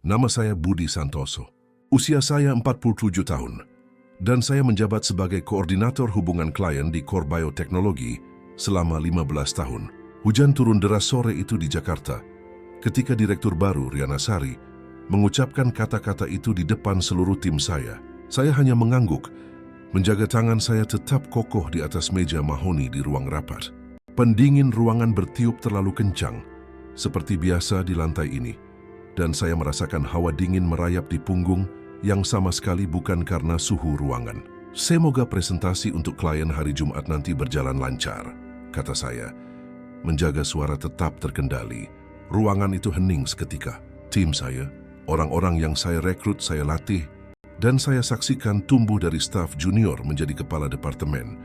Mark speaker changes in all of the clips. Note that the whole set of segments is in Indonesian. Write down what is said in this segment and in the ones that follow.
Speaker 1: Nama saya Budi Santoso. Usia saya 47 tahun. Dan saya menjabat sebagai koordinator hubungan klien di Core Bioteknologi selama 15 tahun. Hujan turun deras sore itu di Jakarta ketika Direktur baru Riana Sari mengucapkan kata-kata itu di depan seluruh tim saya. Saya hanya mengangguk, menjaga tangan saya tetap kokoh di atas meja mahoni di ruang rapat. Pendingin ruangan bertiup terlalu kencang, seperti biasa di lantai ini, dan saya merasakan hawa dingin merayap di punggung yang sama sekali bukan karena suhu ruangan. Semoga presentasi untuk klien hari Jumat nanti berjalan lancar, kata saya. Menjaga suara tetap terkendali. Ruangan itu hening seketika. Tim saya, orang-orang yang saya rekrut, saya latih, dan saya saksikan tumbuh dari staf junior menjadi kepala departemen,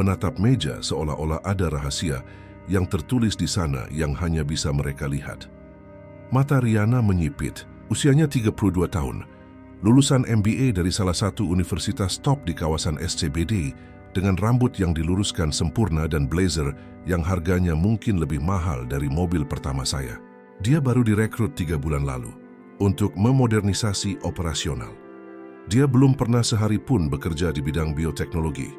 Speaker 1: menatap meja seolah-olah ada rahasia yang tertulis di sana yang hanya bisa mereka lihat. Mata Riana menyipit. Usianya 32 tahun. Lulusan MBA dari salah satu universitas top di kawasan SCBD dengan rambut yang diluruskan sempurna dan blazer yang harganya mungkin lebih mahal dari mobil pertama saya. Dia baru direkrut 3 bulan lalu untuk memodernisasi operasional. Dia belum pernah sehari pun bekerja di bidang bioteknologi.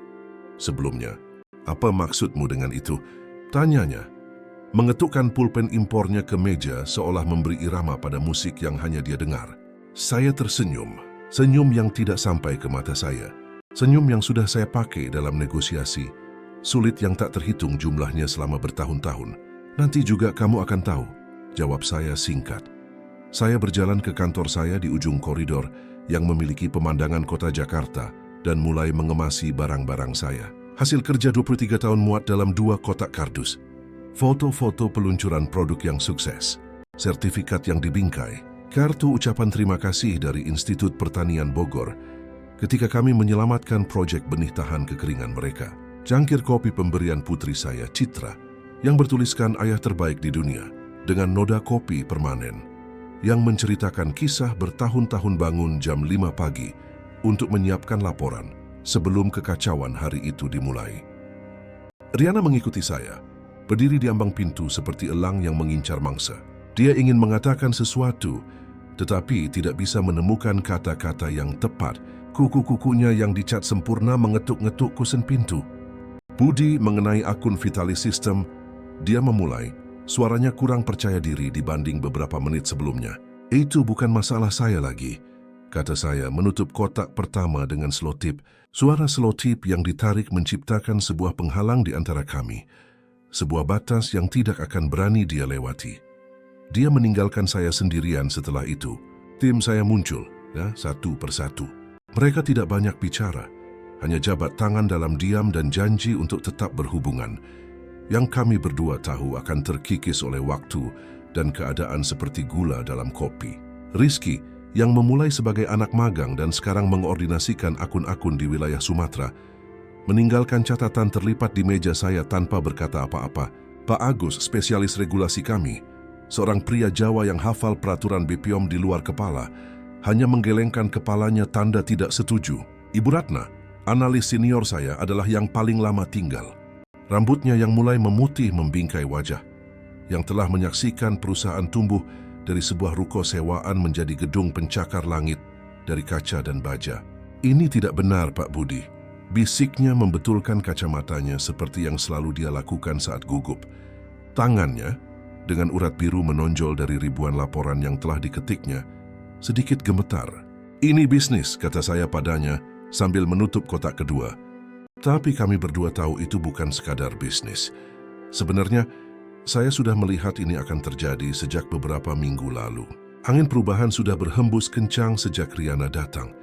Speaker 1: Sebelumnya, apa maksudmu dengan itu? Tanyanya. Mengetukkan pulpen impornya ke meja seolah memberi irama pada musik yang hanya dia dengar. Saya tersenyum, senyum yang tidak sampai ke mata saya. Senyum yang sudah saya pakai dalam negosiasi, sulit yang tak terhitung jumlahnya selama bertahun-tahun. Nanti juga kamu akan tahu, jawab saya singkat. Saya berjalan ke kantor saya di ujung koridor yang memiliki pemandangan kota Jakarta dan mulai mengemasi barang-barang saya. Hasil kerja 23 tahun muat dalam 2 kotak kardus. Foto-foto peluncuran produk yang sukses, sertifikat yang dibingkai, kartu ucapan terima kasih dari Institut Pertanian Bogor ketika kami menyelamatkan proyek benih tahan kekeringan mereka. Cangkir kopi pemberian putri saya, Citra, yang bertuliskan ayah terbaik di dunia, dengan noda kopi permanen, yang menceritakan kisah bertahun-tahun bangun jam 5 pagi untuk menyiapkan laporan sebelum kekacauan hari itu dimulai. Riana mengikuti saya, berdiri di ambang pintu seperti elang yang mengincar mangsa. Dia ingin mengatakan sesuatu, tetapi tidak bisa menemukan kata-kata yang tepat. Kuku-kukunya yang dicat sempurna mengetuk-ngetuk kusen pintu. Budi, mengenai akun Vitalis System, dia memulai. Suaranya kurang percaya diri dibanding beberapa menit sebelumnya. Itu bukan masalah saya lagi, kata saya menutup kotak pertama dengan selotip. Suara selotip yang ditarik menciptakan sebuah penghalang di antara kami. Sebuah batas yang tidak akan berani dia lewati. Dia meninggalkan saya sendirian setelah itu. Tim saya muncul, satu persatu. Mereka tidak banyak bicara, hanya jabat tangan dalam diam dan janji untuk tetap berhubungan. Yang kami berdua tahu akan terkikis oleh waktu dan keadaan seperti gula dalam kopi. Rizky, yang memulai sebagai anak magang dan sekarang mengordinasikan akun-akun di wilayah Sumatera, meninggalkan catatan terlipat di meja saya tanpa berkata apa-apa. Pak Agus, spesialis regulasi kami, seorang pria Jawa yang hafal peraturan BPOM di luar kepala, hanya menggelengkan kepalanya tanda tidak setuju. Ibu Ratna, analis senior saya, adalah yang paling lama tinggal. Rambutnya yang mulai memutih membingkai wajah, yang telah menyaksikan perusahaan tumbuh dari sebuah ruko sewaan menjadi gedung pencakar langit dari kaca dan baja. Ini tidak benar, Pak Budi. Bisiknya membetulkan kacamatanya seperti yang selalu dia lakukan saat gugup. Tangannya, dengan urat biru menonjol dari ribuan laporan yang telah diketiknya, sedikit gemetar. Ini bisnis, kata saya padanya sambil menutup kotak kedua. Tapi kami berdua tahu itu bukan sekadar bisnis. Sebenarnya, saya sudah melihat ini akan terjadi sejak beberapa minggu lalu. Angin perubahan sudah berhembus kencang sejak Riana datang,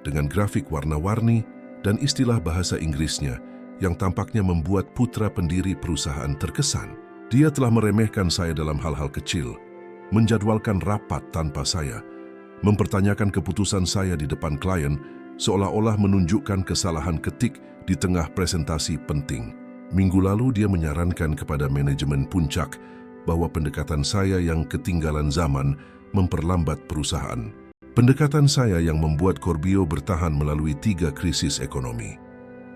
Speaker 1: dengan grafik warna-warni dan istilah bahasa Inggrisnya yang tampaknya membuat putra pendiri perusahaan terkesan. Dia telah meremehkan saya dalam hal-hal kecil, menjadwalkan rapat tanpa saya, mempertanyakan keputusan saya di depan klien, seolah-olah menunjukkan kesalahan ketik di tengah presentasi penting. Minggu lalu dia menyarankan kepada manajemen Puncak bahwa pendekatan saya yang ketinggalan zaman memperlambat perusahaan. Pendekatan saya yang membuat Corbio bertahan melalui 3 krisis ekonomi.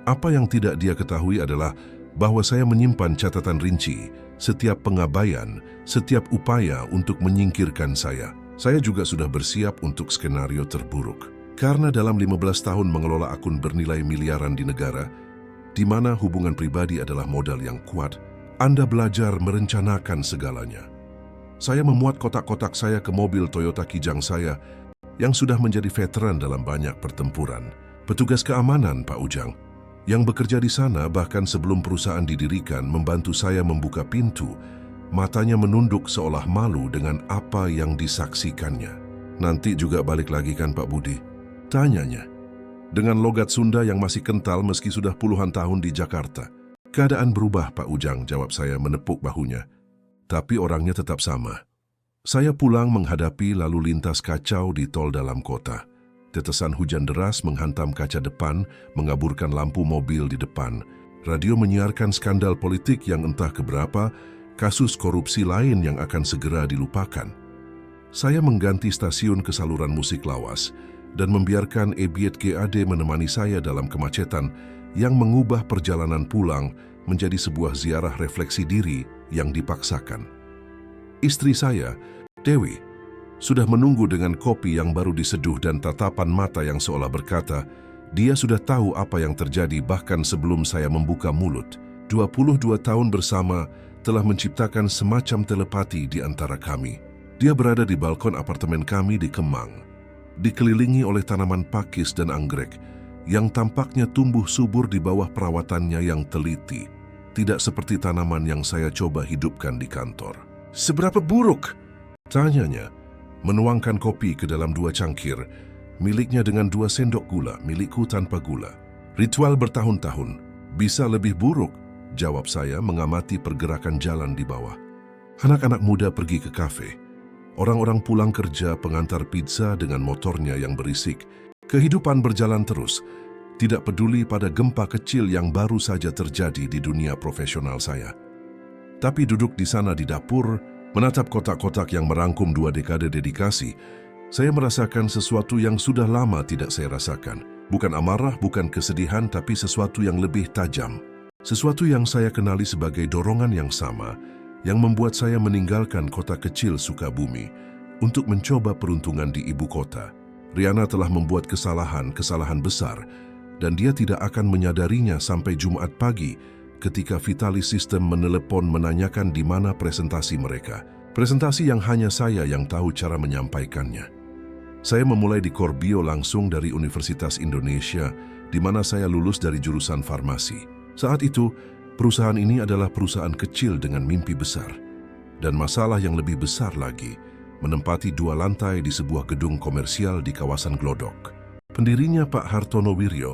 Speaker 1: Apa yang tidak dia ketahui adalah bahwa saya menyimpan catatan rinci setiap pengabaian, setiap upaya untuk menyingkirkan saya. Saya juga sudah bersiap untuk skenario terburuk. Karena dalam 15 tahun mengelola akun bernilai miliaran di negara, di mana hubungan pribadi adalah modal yang kuat, Anda belajar merencanakan segalanya. Saya memuat kotak-kotak saya ke mobil Toyota Kijang saya yang sudah menjadi veteran dalam banyak pertempuran. Petugas keamanan, Pak Ujang, yang bekerja di sana bahkan sebelum perusahaan didirikan membantu saya membuka pintu. Matanya menunduk seolah malu dengan apa yang disaksikannya. Nanti juga balik lagi kan Pak Budi? Tanyanya. Dengan logat Sunda yang masih kental meski sudah puluhan tahun di Jakarta. Keadaan berubah Pak Ujang, jawab saya menepuk bahunya. Tapi orangnya tetap sama. Saya pulang menghadapi lalu lintas kacau di tol dalam kota. Tetesan hujan deras menghantam kaca depan, mengaburkan lampu mobil di depan. Radio menyiarkan skandal politik yang entah keberapa, kasus korupsi lain yang akan segera dilupakan. Saya mengganti stasiun ke saluran musik lawas dan membiarkan Ebiet GAD menemani saya dalam kemacetan yang mengubah perjalanan pulang menjadi sebuah ziarah refleksi diri yang dipaksakan. Istri saya, Dewi, sudah menunggu dengan kopi yang baru diseduh dan tatapan mata yang seolah berkata, dia sudah tahu apa yang terjadi bahkan sebelum saya membuka mulut. 22 tahun bersama telah menciptakan semacam telepati di antara kami. Dia berada di balkon apartemen kami di Kemang, dikelilingi oleh tanaman pakis dan anggrek yang tampaknya tumbuh subur di bawah perawatannya yang teliti, tidak seperti tanaman yang saya coba hidupkan di kantor. Seberapa buruk? Tanyanya, menuangkan kopi ke dalam 2 cangkir, miliknya dengan 2 sendok gula, milikku tanpa gula. Ritual bertahun-tahun, bisa lebih buruk, jawab saya mengamati pergerakan jalan di bawah. Anak-anak muda pergi ke kafe. Orang-orang pulang kerja pengantar pizza dengan motornya yang berisik. Kehidupan berjalan terus, tidak peduli pada gempa kecil yang baru saja terjadi di dunia profesional saya. Tapi duduk di sana di dapur, menatap kotak-kotak yang merangkum 2 dekade dedikasi, saya merasakan sesuatu yang sudah lama tidak saya rasakan. Bukan amarah, bukan kesedihan, tapi sesuatu yang lebih tajam. Sesuatu yang saya kenali sebagai dorongan yang sama, yang membuat saya meninggalkan kota kecil Sukabumi untuk mencoba peruntungan di ibu kota. Riana telah membuat kesalahan besar, dan dia tidak akan menyadarinya sampai Jumat pagi ketika Vitalis System menelepon menanyakan di mana presentasi mereka. Presentasi yang hanya saya yang tahu cara menyampaikannya. Saya memulai di Corbio langsung dari Universitas Indonesia, di mana saya lulus dari jurusan farmasi. Saat itu, perusahaan ini adalah perusahaan kecil dengan mimpi besar. Dan masalah yang lebih besar lagi, menempati 2 lantai di sebuah gedung komersial di kawasan Glodok. Pendirinya Pak Hartono Wiryo,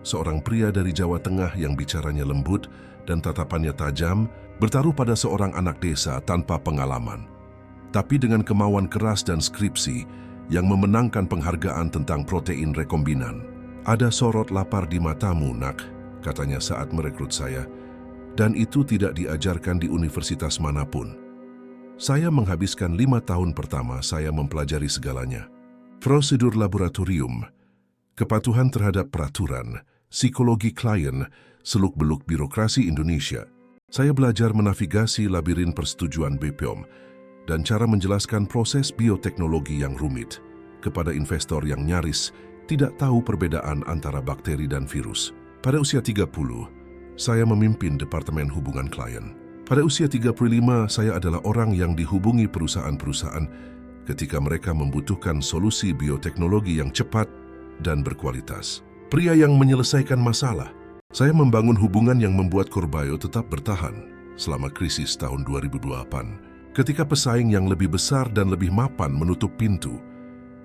Speaker 1: seorang pria dari Jawa Tengah yang bicaranya lembut dan tatapannya tajam, bertaruh pada seorang anak desa tanpa pengalaman. Tapi dengan kemauan keras dan skripsi yang memenangkan penghargaan tentang protein rekombinan. Ada sorot lapar di matamu, nak, katanya saat merekrut saya, dan itu tidak diajarkan di universitas manapun. Saya menghabiskan 5 tahun pertama saya mempelajari segalanya. Prosedur laboratorium, kepatuhan terhadap peraturan, psikologi klien, seluk-beluk birokrasi Indonesia. Saya belajar menavigasi labirin persetujuan BPOM dan cara menjelaskan proses bioteknologi yang rumit kepada investor yang nyaris tidak tahu perbedaan antara bakteri dan virus. Pada usia 30, saya memimpin Departemen Hubungan Klien. Pada usia 35, saya adalah orang yang dihubungi perusahaan-perusahaan ketika mereka membutuhkan solusi bioteknologi yang cepat dan berkualitas. Pria yang menyelesaikan masalah. Saya membangun hubungan yang membuat Corbio tetap bertahan selama krisis tahun 2008. Ketika pesaing yang lebih besar dan lebih mapan menutup pintu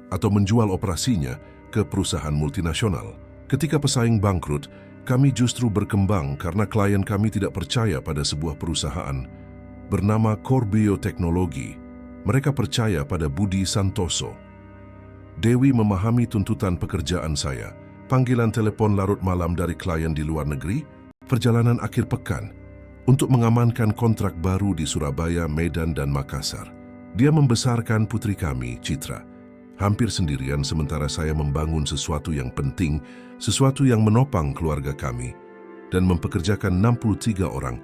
Speaker 1: atau menjual operasinya ke perusahaan multinasional. Ketika pesaing bangkrut, kami justru berkembang karena klien kami tidak percaya pada sebuah perusahaan bernama Corbio Teknologi. Mereka percaya pada Budi Santoso. Dewi memahami tuntutan pekerjaan saya. Panggilan telepon larut malam dari klien di luar negeri, perjalanan akhir pekan untuk mengamankan kontrak baru di Surabaya, Medan, dan Makassar. Dia membesarkan putri kami, Citra, hampir sendirian sementara saya membangun sesuatu yang penting, sesuatu yang menopang keluarga kami, dan mempekerjakan 63 orang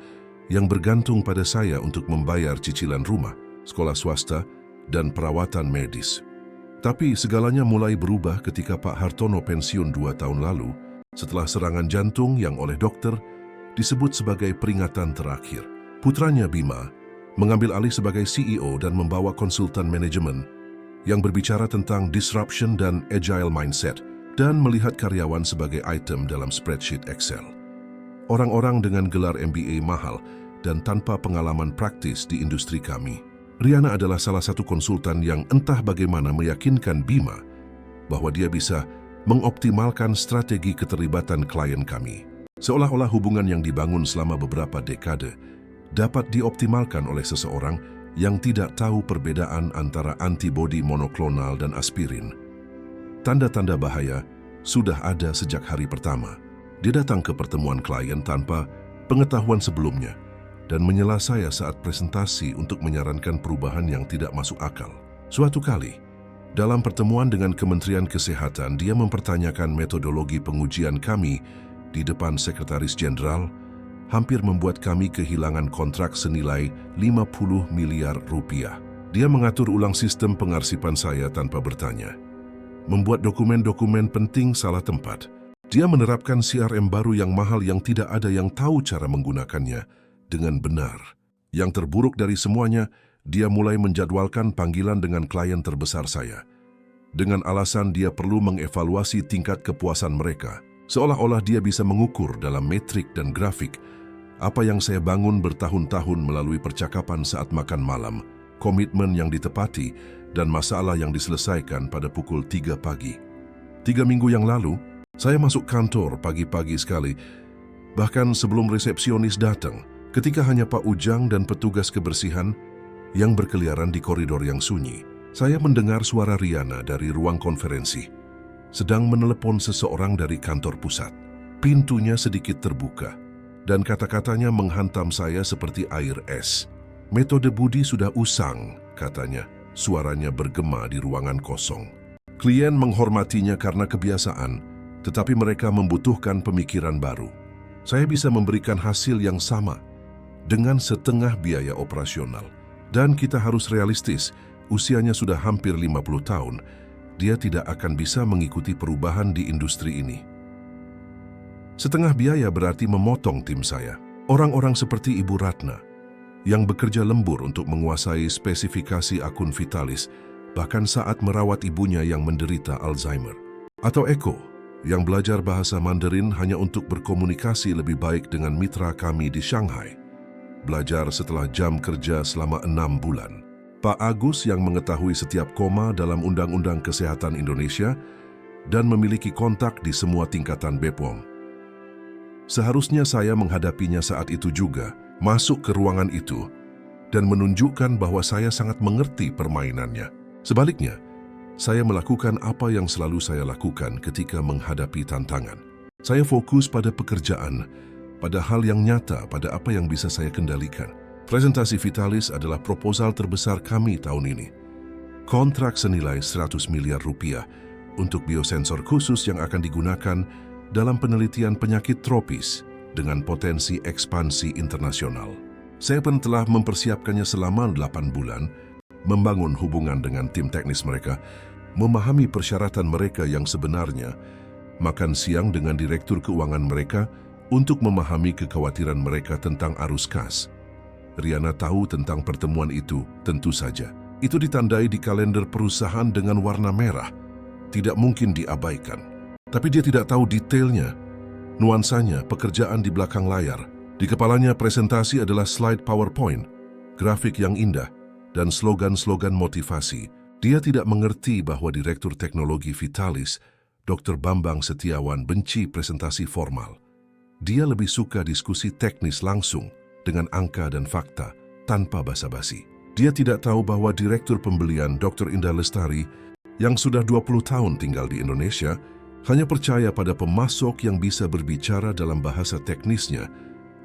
Speaker 1: yang bergantung pada saya untuk membayar cicilan rumah, sekolah swasta, dan perawatan medis. Tapi segalanya mulai berubah ketika Pak Hartono pensiun 2 tahun lalu setelah serangan jantung yang oleh dokter disebut sebagai peringatan terakhir. Putranya Bima mengambil alih sebagai CEO dan membawa konsultan manajemen yang berbicara tentang disruption dan agile mindset dan melihat karyawan sebagai item dalam spreadsheet Excel. Orang-orang dengan gelar MBA mahal dan tanpa pengalaman praktis di industri kami. Riana adalah salah satu konsultan yang entah bagaimana meyakinkan Bima bahwa dia bisa mengoptimalkan strategi keterlibatan klien kami. Seolah-olah hubungan yang dibangun selama beberapa dekade dapat dioptimalkan oleh seseorang yang tidak tahu perbedaan antara antibodi monoklonal dan aspirin. Tanda-tanda bahaya sudah ada sejak hari pertama. Dia datang ke pertemuan klien tanpa pengetahuan sebelumnya dan menyela saya saat presentasi untuk menyarankan perubahan yang tidak masuk akal. Suatu kali, dalam pertemuan dengan Kementerian Kesehatan, dia mempertanyakan metodologi pengujian kami di depan Sekretaris Jenderal, hampir membuat kami kehilangan kontrak senilai 50 miliar rupiah. Dia mengatur ulang sistem pengarsipan saya tanpa bertanya. Membuat dokumen-dokumen penting salah tempat. Dia menerapkan CRM baru yang mahal yang tidak ada yang tahu cara menggunakannya dengan benar. Yang terburuk dari semuanya, dia mulai menjadwalkan panggilan dengan klien terbesar saya. Dengan alasan dia perlu mengevaluasi tingkat kepuasan mereka, seolah-olah dia bisa mengukur dalam metrik dan grafik apa yang saya bangun bertahun-tahun melalui percakapan saat makan malam, komitmen yang ditepati, dan masalah yang diselesaikan pada pukul 3 pagi. 3 minggu yang lalu, saya masuk kantor pagi-pagi sekali, bahkan sebelum resepsionis datang, ketika hanya Pak Ujang dan petugas kebersihan yang berkeliaran di koridor yang sunyi. Saya mendengar suara Riana dari ruang konferensi, sedang menelepon seseorang dari kantor pusat. Pintunya sedikit terbuka, dan kata-katanya menghantam saya seperti air es. "Metode Budi sudah usang," katanya. Suaranya bergema di ruangan kosong. Klien menghormatinya karena kebiasaan, tetapi mereka membutuhkan pemikiran baru. Saya bisa memberikan hasil yang sama dengan setengah biaya operasional. Dan kita harus realistis, usianya sudah hampir 50 tahun. Dia tidak akan bisa mengikuti perubahan di industri ini. Setengah biaya berarti memotong tim saya. Orang-orang seperti Ibu Ratna, yang bekerja lembur untuk menguasai spesifikasi akun Vitalis, bahkan saat merawat ibunya yang menderita Alzheimer. Atau Eko, yang belajar bahasa Mandarin hanya untuk berkomunikasi lebih baik dengan mitra kami di Shanghai. Belajar setelah jam kerja selama 6 bulan. Pak Agus yang mengetahui setiap koma dalam Undang-Undang Kesehatan Indonesia dan memiliki kontak di semua tingkatan BPOM. Seharusnya saya menghadapinya saat itu juga, masuk ke ruangan itu, dan menunjukkan bahwa saya sangat mengerti permainannya. Sebaliknya, saya melakukan apa yang selalu saya lakukan ketika menghadapi tantangan. Saya fokus pada pekerjaan, pada hal yang nyata, pada apa yang bisa saya kendalikan. Presentasi Vitalis adalah proposal terbesar kami tahun ini. Kontrak senilai 100 miliar rupiah untuk biosensor khusus yang akan digunakan dalam penelitian penyakit tropis dengan potensi ekspansi internasional. Saya pun telah mempersiapkannya selama 8 bulan, membangun hubungan dengan tim teknis mereka, memahami persyaratan mereka yang sebenarnya, makan siang dengan direktur keuangan mereka untuk memahami kekhawatiran mereka tentang arus kas. Riana tahu tentang pertemuan itu, tentu saja. Itu ditandai di kalender perusahaan dengan warna merah. Tidak mungkin diabaikan. Tapi dia tidak tahu detailnya, nuansanya, pekerjaan di belakang layar. Di kepalanya presentasi adalah slide PowerPoint, grafik yang indah, dan slogan-slogan motivasi. Dia tidak mengerti bahwa Direktur Teknologi Vitalis, Dr. Bambang Setiawan, benci presentasi formal. Dia lebih suka diskusi teknis langsung, dengan angka dan fakta, tanpa basa-basi. Dia tidak tahu bahwa Direktur Pembelian Dr. Indah Lestari, yang sudah 20 tahun tinggal di Indonesia, hanya percaya pada pemasok yang bisa berbicara dalam bahasa teknisnya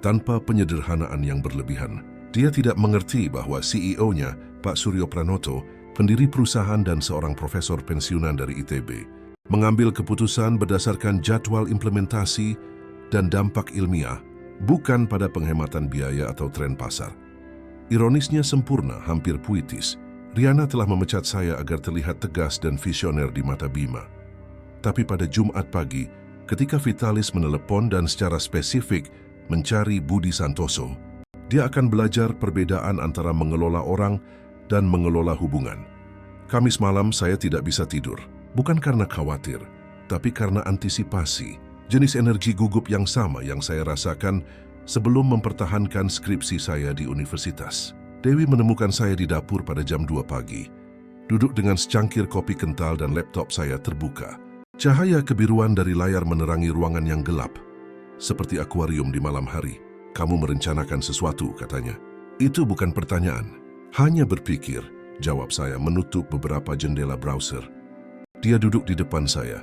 Speaker 1: tanpa penyederhanaan yang berlebihan. Dia tidak mengerti bahwa CEO-nya, Pak Suryo Pranoto, pendiri perusahaan dan seorang profesor pensiunan dari ITB, mengambil keputusan berdasarkan jadwal implementasi dan dampak ilmiah, bukan pada penghematan biaya atau tren pasar. Ironisnya sempurna, hampir puitis. Riana telah memecat saya agar terlihat tegas dan visioner di mata Bima. Tapi pada Jumat pagi, ketika Vitalis menelepon dan secara spesifik mencari Budi Santoso, dia akan belajar perbedaan antara mengelola orang dan mengelola hubungan. Kamis malam saya tidak bisa tidur, bukan karena khawatir, tapi karena antisipasi, jenis energi gugup yang sama yang saya rasakan sebelum mempertahankan skripsi saya di universitas. Dewi menemukan saya di dapur pada jam 2 pagi, duduk dengan secangkir kopi kental dan laptop saya terbuka. Cahaya kebiruan dari layar menerangi ruangan yang gelap, seperti akuarium di malam hari. Kamu merencanakan sesuatu, katanya. Itu bukan pertanyaan, hanya berpikir, jawab saya menutup beberapa jendela browser. Dia duduk di depan saya,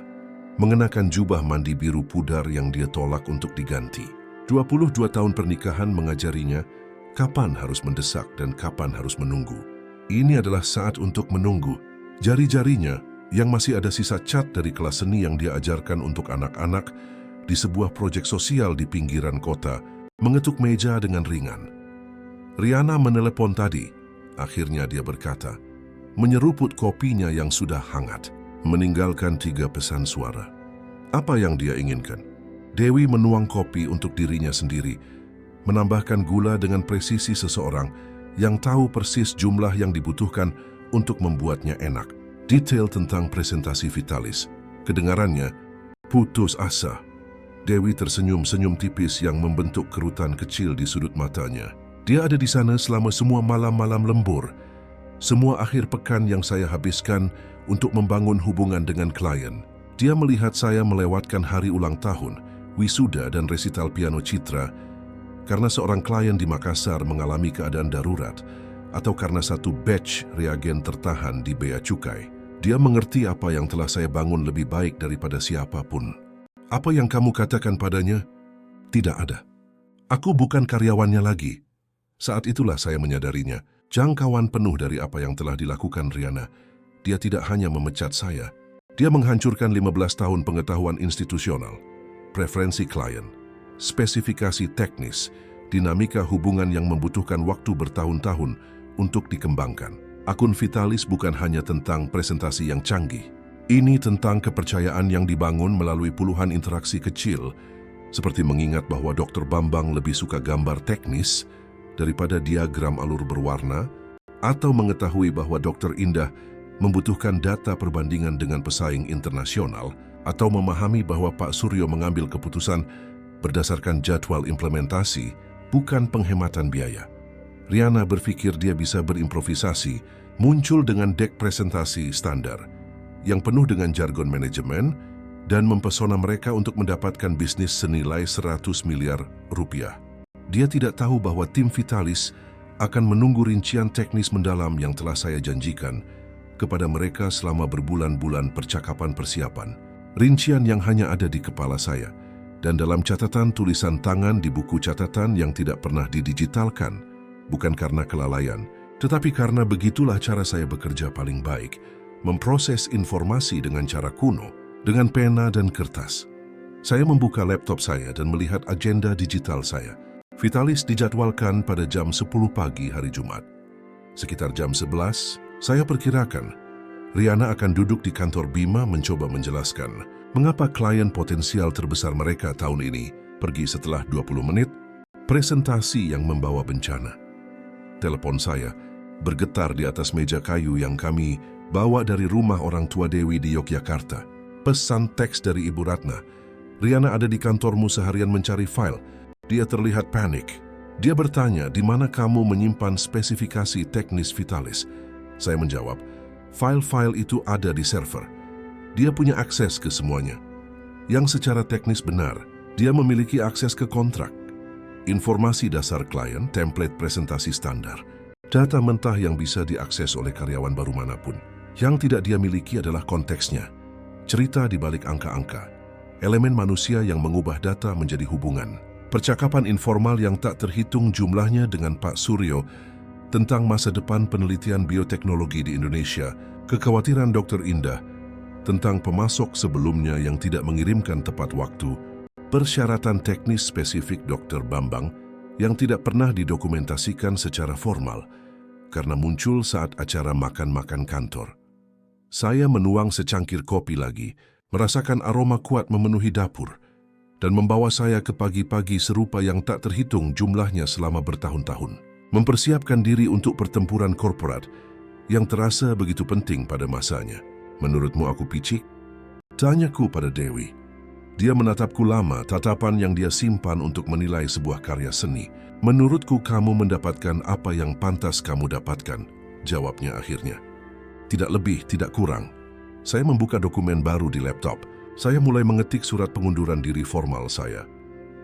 Speaker 1: mengenakan jubah mandi biru pudar yang dia tolak untuk diganti. 22 tahun pernikahan mengajarinya kapan harus mendesak dan kapan harus menunggu. Ini adalah saat untuk menunggu. Jari-jarinya yang masih ada sisa cat dari kelas seni yang dia ajarkan untuk anak-anak di sebuah proyek sosial di pinggiran kota, mengetuk meja dengan ringan. Riana menelepon tadi. Akhirnya dia berkata, menyeruput kopinya yang sudah hangat, meninggalkan 3 pesan suara. Apa yang dia inginkan? Dewi menuang kopi untuk dirinya sendiri, menambahkan gula dengan presisi seseorang yang tahu persis jumlah yang dibutuhkan untuk membuatnya enak. Detail tentang presentasi Vitalis. Kedengarannya, putus asa. Dewi tersenyum-senyum tipis yang membentuk kerutan kecil di sudut matanya. Dia ada di sana selama semua malam-malam lembur, semua akhir pekan yang saya habiskan untuk membangun hubungan dengan klien. Dia melihat saya melewatkan hari ulang tahun, wisuda dan resital piano citra, karena seorang klien di Makassar mengalami keadaan darurat atau karena satu batch reagen tertahan di bea cukai. Dia mengerti apa yang telah saya bangun lebih baik daripada siapapun. Apa yang kamu katakan padanya? Tidak ada. Aku bukan karyawannya lagi. Saat itulah saya menyadarinya, jangkauan penuh dari apa yang telah dilakukan Riana. Dia tidak hanya memecat saya, dia menghancurkan 15 tahun pengetahuan institusional, preferensi klien, spesifikasi teknis, dinamika hubungan yang membutuhkan waktu bertahun-tahun untuk dikembangkan. Akun Vitalis bukan hanya tentang presentasi yang canggih. Ini tentang kepercayaan yang dibangun melalui puluhan interaksi kecil, seperti mengingat bahwa Dr. Bambang lebih suka gambar teknis daripada diagram alur berwarna, atau mengetahui bahwa Dr. Indah membutuhkan data perbandingan dengan pesaing internasional, atau memahami bahwa Pak Suryo mengambil keputusan berdasarkan jadwal implementasi, bukan penghematan biaya. Riana berpikir dia bisa berimprovisasi, muncul dengan dek presentasi standar, yang penuh dengan jargon manajemen, dan mempesona mereka untuk mendapatkan bisnis senilai 100 miliar rupiah. Dia tidak tahu bahwa tim Vitalis akan menunggu rincian teknis mendalam yang telah saya janjikan kepada mereka selama berbulan-bulan percakapan persiapan. Rincian yang hanya ada di kepala saya, dan dalam catatan tulisan tangan di buku catatan yang tidak pernah didigitalkan, bukan karena kelalaian, tetapi karena begitulah cara saya bekerja paling baik, memproses informasi dengan cara kuno, dengan pena dan kertas. Saya membuka laptop saya dan melihat agenda digital saya. Vitalis dijadwalkan pada jam 10 pagi hari Jumat. Sekitar jam 11, saya perkirakan Riana akan duduk di kantor Bima mencoba menjelaskan mengapa klien potensial terbesar mereka tahun ini pergi setelah 20 menit, presentasi yang membawa bencana. Telepon saya bergetar di atas meja kayu yang kami bawa dari rumah orang tua Dewi di Yogyakarta. Pesan teks dari Ibu Ratna, Riana ada di kantormu seharian mencari file. Dia terlihat panik. Dia bertanya, di mana kamu menyimpan spesifikasi teknis Vitalis? Saya menjawab, file-file itu ada di server. Dia punya akses ke semuanya. Yang secara teknis benar, dia memiliki akses ke kontrak, informasi dasar klien, template presentasi standar, data mentah yang bisa diakses oleh karyawan baru manapun. Yang tidak dia miliki adalah konteksnya, cerita di balik angka-angka, elemen manusia yang mengubah data menjadi hubungan, percakapan informal yang tak terhitung jumlahnya dengan Pak Suryo tentang masa depan penelitian bioteknologi di Indonesia, kekhawatiran Dr. Indah tentang pemasok sebelumnya yang tidak mengirimkan tepat waktu, persyaratan teknis spesifik Dr. Bambang yang tidak pernah didokumentasikan secara formal, karena muncul saat acara makan-makan kantor. Saya menuang secangkir kopi lagi, merasakan aroma kuat memenuhi dapur, dan membawa saya ke pagi-pagi serupa yang tak terhitung jumlahnya selama bertahun-tahun. Mempersiapkan diri untuk pertempuran korporat yang terasa begitu penting pada masanya. Menurutmu aku picik? Tanyaku pada Dewi. Dia menatapku lama, tatapan yang dia simpan untuk menilai sebuah karya seni. Menurutku kamu mendapatkan apa yang pantas kamu dapatkan, jawabnya akhirnya. Tidak lebih, tidak kurang. Saya membuka dokumen baru di laptop. Saya mulai mengetik surat pengunduran diri formal saya,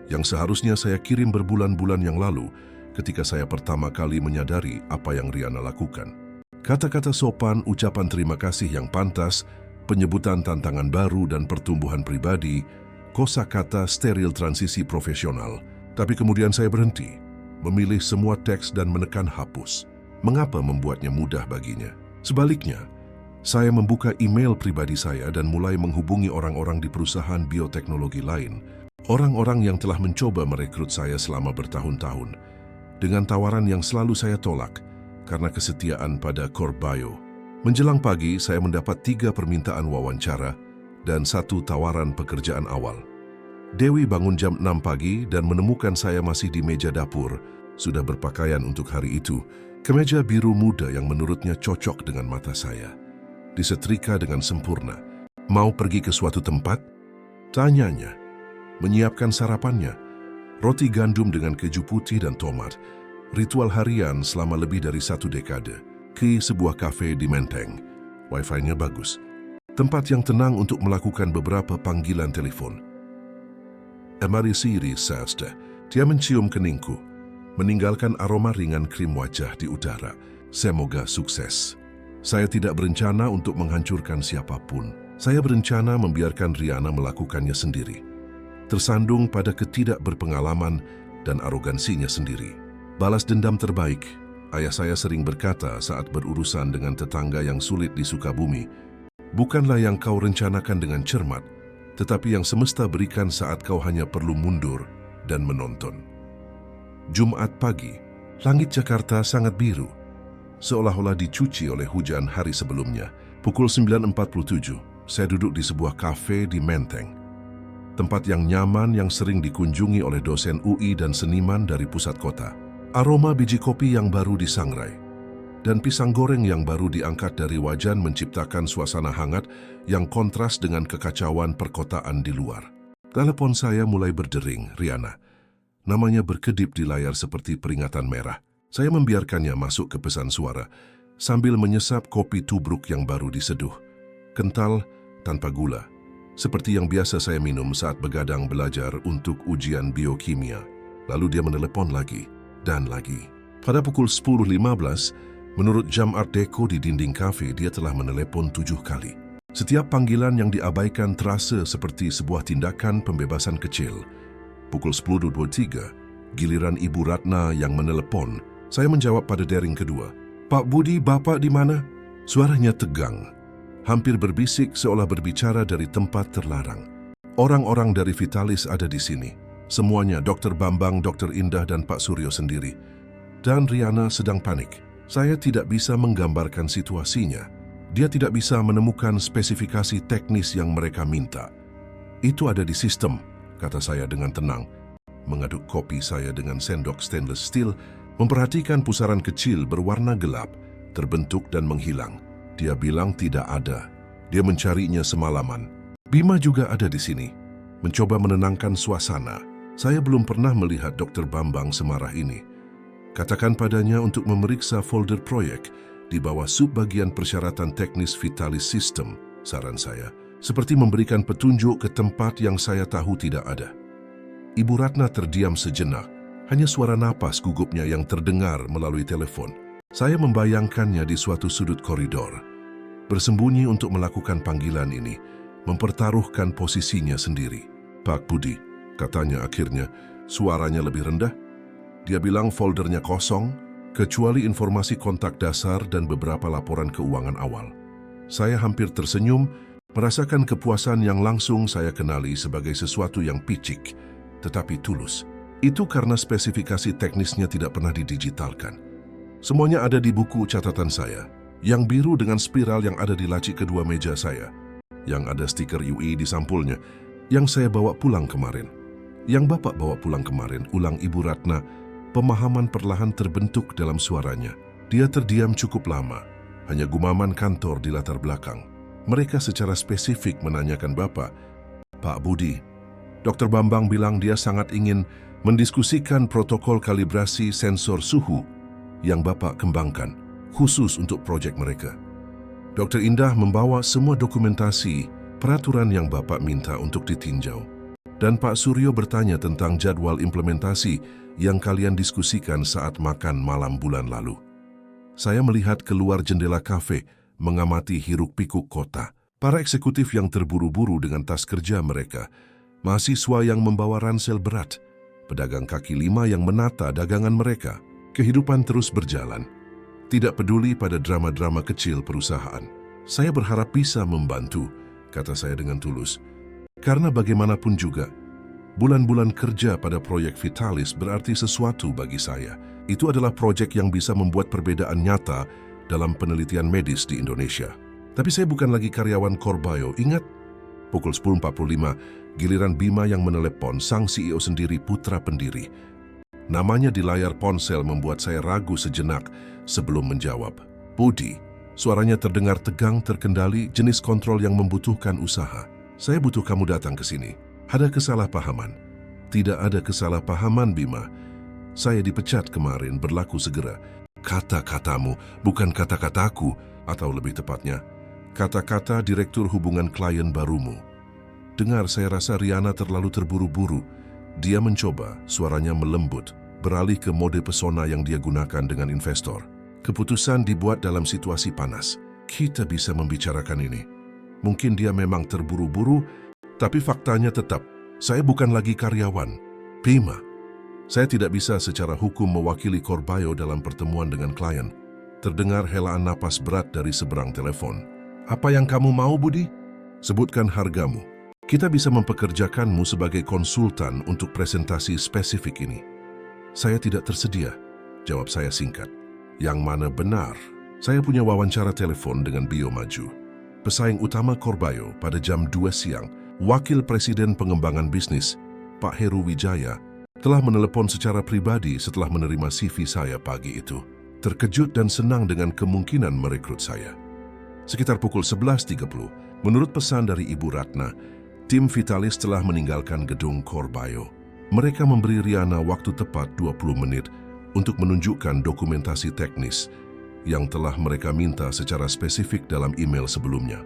Speaker 1: yang seharusnya saya kirim berbulan-bulan yang lalu ketika saya pertama kali menyadari apa yang Riana lakukan. Kata-kata sopan, ucapan terima kasih yang pantas, penyebutan tantangan baru dan pertumbuhan pribadi, kosakata steril transisi profesional. Tapi kemudian saya berhenti, memilih semua teks dan menekan hapus. Mengapa membuatnya mudah baginya? Sebaliknya, saya membuka email pribadi saya dan mulai menghubungi orang-orang di perusahaan bioteknologi lain, orang-orang yang telah mencoba merekrut saya selama bertahun-tahun, dengan tawaran yang selalu saya tolak karena kesetiaan pada Corbio. Menjelang pagi, saya mendapat 3 permintaan wawancara dan 1 tawaran pekerjaan awal. Dewi bangun jam 6 pagi dan menemukan saya masih di meja dapur, sudah berpakaian untuk hari itu, kemeja biru muda yang menurutnya cocok dengan mata saya. Disetrika dengan sempurna. Mau pergi ke suatu tempat? Tanyanya. Menyiapkan sarapannya, roti gandum dengan keju putih dan tomat, ritual harian selama lebih dari 1 dekade, ke sebuah kafe di Menteng. Wifi-nya bagus. Tempat yang tenang untuk melakukan beberapa panggilan telepon. Emari siri, Sasta. Dia mencium keningku, meninggalkan aroma ringan krim wajah di udara. Semoga sukses. Saya tidak berencana untuk menghancurkan siapapun. Saya berencana membiarkan Riana melakukannya sendiri. Tersandung pada ketidakberpengalaman dan arogansinya sendiri. Balas dendam terbaik, ayah saya sering berkata saat berurusan dengan tetangga yang sulit di Sukabumi, bukanlah yang kau rencanakan dengan cermat, tetapi yang semesta berikan saat kau hanya perlu mundur dan menonton. Jumat pagi, langit Jakarta sangat biru, seolah-olah dicuci oleh hujan hari sebelumnya. Pukul 9.47, saya duduk di sebuah kafe di Menteng. Tempat yang nyaman yang sering dikunjungi oleh dosen UI dan seniman dari pusat kota. Aroma biji kopi yang baru disangrai dan pisang goreng yang baru diangkat dari wajan menciptakan suasana hangat yang kontras dengan kekacauan perkotaan di luar. Telepon saya mulai berdering, Riana. Namanya berkedip di layar seperti peringatan merah. Saya membiarkannya masuk ke pesan suara sambil menyesap kopi tubruk yang baru diseduh. Kental, tanpa gula. Seperti yang biasa saya minum saat begadang belajar untuk ujian biokimia. Lalu dia menelepon lagi dan lagi. Pada pukul 10.15, menurut jam Art Deco di dinding kafe, dia telah menelepon 7 kali. Setiap panggilan yang diabaikan terasa seperti sebuah tindakan pembebasan kecil. Pukul 10.23, giliran Ibu Ratna yang menelepon. Saya menjawab pada dering kedua. Pak Budi, Bapak di mana? Suaranya tegang, hampir berbisik seolah berbicara dari tempat terlarang. Orang-orang dari Vitalis ada di sini. Semuanya, Dr. Bambang, Dr. Indah, dan Pak Suryo sendiri. Dan Riana sedang panik. Saya tidak bisa menggambarkan situasinya. Dia tidak bisa menemukan spesifikasi teknis yang mereka minta. Itu ada di sistem, kata saya dengan tenang. Mengaduk kopi saya dengan sendok stainless steel, memperhatikan pusaran kecil berwarna gelap, terbentuk dan menghilang. Dia bilang tidak ada. Dia mencarinya semalaman. Bima juga ada di sini, mencoba menenangkan suasana. Saya belum pernah melihat Dr. Bambang semarah ini. Katakan padanya untuk memeriksa folder proyek di bawah subbagian persyaratan teknis Vitalis System, saran saya. Seperti memberikan petunjuk ke tempat yang saya tahu tidak ada. Ibu Ratna terdiam sejenak, hanya suara napas gugupnya yang terdengar melalui telepon. Saya membayangkannya di suatu sudut koridor, bersembunyi untuk melakukan panggilan ini, mempertaruhkan posisinya sendiri. Pak Budi, katanya akhirnya, suaranya lebih rendah. Dia bilang foldernya kosong, kecuali informasi kontak dasar dan beberapa laporan keuangan awal. Saya hampir tersenyum, merasakan kepuasan yang langsung saya kenali sebagai sesuatu yang picik, tetapi tulus. Itu karena spesifikasi teknisnya tidak pernah didigitalkan. Semuanya ada di buku catatan saya. Yang biru dengan spiral yang ada di laci kedua meja saya. Yang ada stiker UI di sampulnya. Yang saya bawa pulang kemarin. Yang Bapak bawa pulang kemarin, ulang Ibu Ratna. Pemahaman perlahan terbentuk dalam suaranya. Dia terdiam cukup lama. Hanya gumaman kantor di latar belakang. Mereka secara spesifik menanyakan Bapak, Pak Budi, Dr. Bambang bilang dia sangat ingin mendiskusikan protokol kalibrasi sensor suhu yang Bapak kembangkan, khusus untuk proyek mereka. Dr. Indah membawa semua dokumentasi peraturan yang Bapak minta untuk ditinjau. Dan Pak Suryo bertanya tentang jadwal implementasi yang kalian diskusikan saat makan malam bulan lalu. Saya melihat keluar jendela kafe, mengamati hiruk-pikuk kota. Para eksekutif yang terburu-buru dengan tas kerja mereka, mahasiswa yang membawa ransel berat, pedagang kaki lima yang menata dagangan mereka. Kehidupan terus berjalan. Tidak peduli pada drama-drama kecil perusahaan. Saya berharap bisa membantu, kata saya dengan tulus. Karena bagaimanapun juga, bulan-bulan kerja pada proyek Vitalis berarti sesuatu bagi saya. Itu adalah proyek yang bisa membuat perbedaan nyata dalam penelitian medis di Indonesia. Tapi saya bukan lagi karyawan Corbio, ingat? Pukul 10.45, giliran Bima yang menelepon sang CEO sendiri putra pendiri. Namanya di layar ponsel membuat saya ragu sejenak sebelum menjawab. Budi, suaranya terdengar tegang, terkendali, jenis kontrol yang membutuhkan usaha. Saya butuh kamu datang ke sini. Ada kesalahpahaman. Tidak ada kesalahpahaman, Bima. Saya dipecat kemarin, berlaku segera. Kata-katamu, bukan kata-kataku, atau lebih tepatnya, kata-kata Direktur Hubungan Klien barumu. Dengar, saya rasa Riana terlalu terburu-buru. Dia mencoba, suaranya melembut, beralih ke mode pesona yang dia gunakan dengan investor. Keputusan dibuat dalam situasi panas. Kita bisa membicarakan ini. Mungkin dia memang terburu-buru, tapi faktanya tetap, saya bukan lagi karyawan. Bima, saya tidak bisa secara hukum mewakili Corbio dalam pertemuan dengan klien. Terdengar helaan napas berat dari seberang telepon. Apa yang kamu mau, Budi? Sebutkan hargamu. Kita bisa mempekerjakanmu sebagai konsultan untuk presentasi spesifik ini. Saya tidak tersedia, jawab saya singkat. Yang mana benar? Saya punya wawancara telepon dengan Bio Maju. Pesaing utama Corbio pada jam 2 siang, Wakil Presiden Pengembangan Bisnis, Pak Heru Wijaya, telah menelepon secara pribadi setelah menerima CV saya pagi itu. Terkejut dan senang dengan kemungkinan merekrut saya. Sekitar pukul 11.30, menurut pesan dari Ibu Ratna, tim Vitalis telah meninggalkan gedung Corbio. Mereka memberi Riana waktu tepat 20 menit untuk menunjukkan dokumentasi teknis yang telah mereka minta secara spesifik dalam email sebelumnya.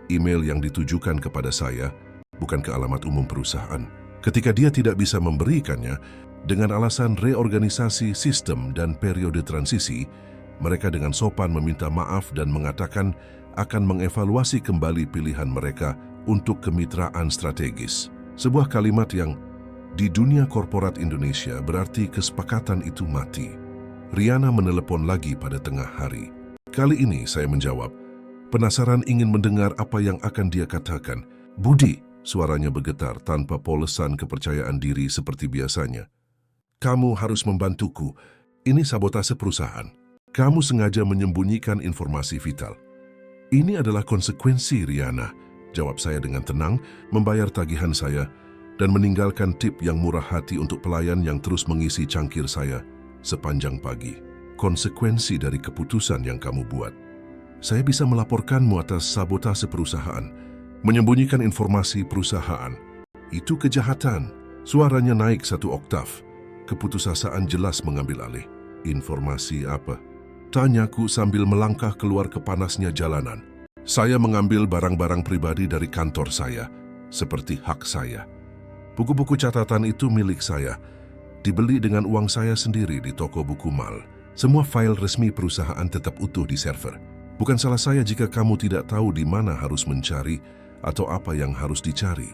Speaker 1: Email yang ditujukan kepada saya, bukan ke alamat umum perusahaan. Ketika dia tidak bisa memberikannya, dengan alasan reorganisasi sistem dan periode transisi, mereka dengan sopan meminta maaf dan mengatakan akan mengevaluasi kembali pilihan mereka untuk kemitraan strategis. Sebuah kalimat yang di dunia korporat Indonesia berarti kesepakatan itu mati. Riana menelepon lagi pada tengah hari. Kali ini saya menjawab, penasaran ingin mendengar apa yang akan dia katakan. Budi, suaranya bergetar tanpa polesan kepercayaan diri seperti biasanya. Kamu harus membantuku. Ini sabotase perusahaan. Kamu sengaja menyembunyikan informasi vital. Ini adalah konsekuensi, Riana, jawab saya dengan tenang, membayar tagihan saya, dan meninggalkan tip yang murah hati untuk pelayan yang terus mengisi cangkir saya sepanjang pagi. Konsekuensi dari keputusan yang kamu buat. Saya bisa melaporkanmu atas sabotase perusahaan, menyembunyikan informasi perusahaan. Itu kejahatan. Suaranya naik 1 oktav. Keputusasaan jelas mengambil alih. Informasi apa? Tanyaku sambil melangkah keluar ke panasnya jalanan. Saya mengambil barang-barang pribadi dari kantor saya, seperti hak saya. Buku-buku catatan itu milik saya, dibeli dengan uang saya sendiri di toko buku mal. Semua file resmi perusahaan tetap utuh di server. Bukan salah saya jika kamu tidak tahu di mana harus mencari atau apa yang harus dicari.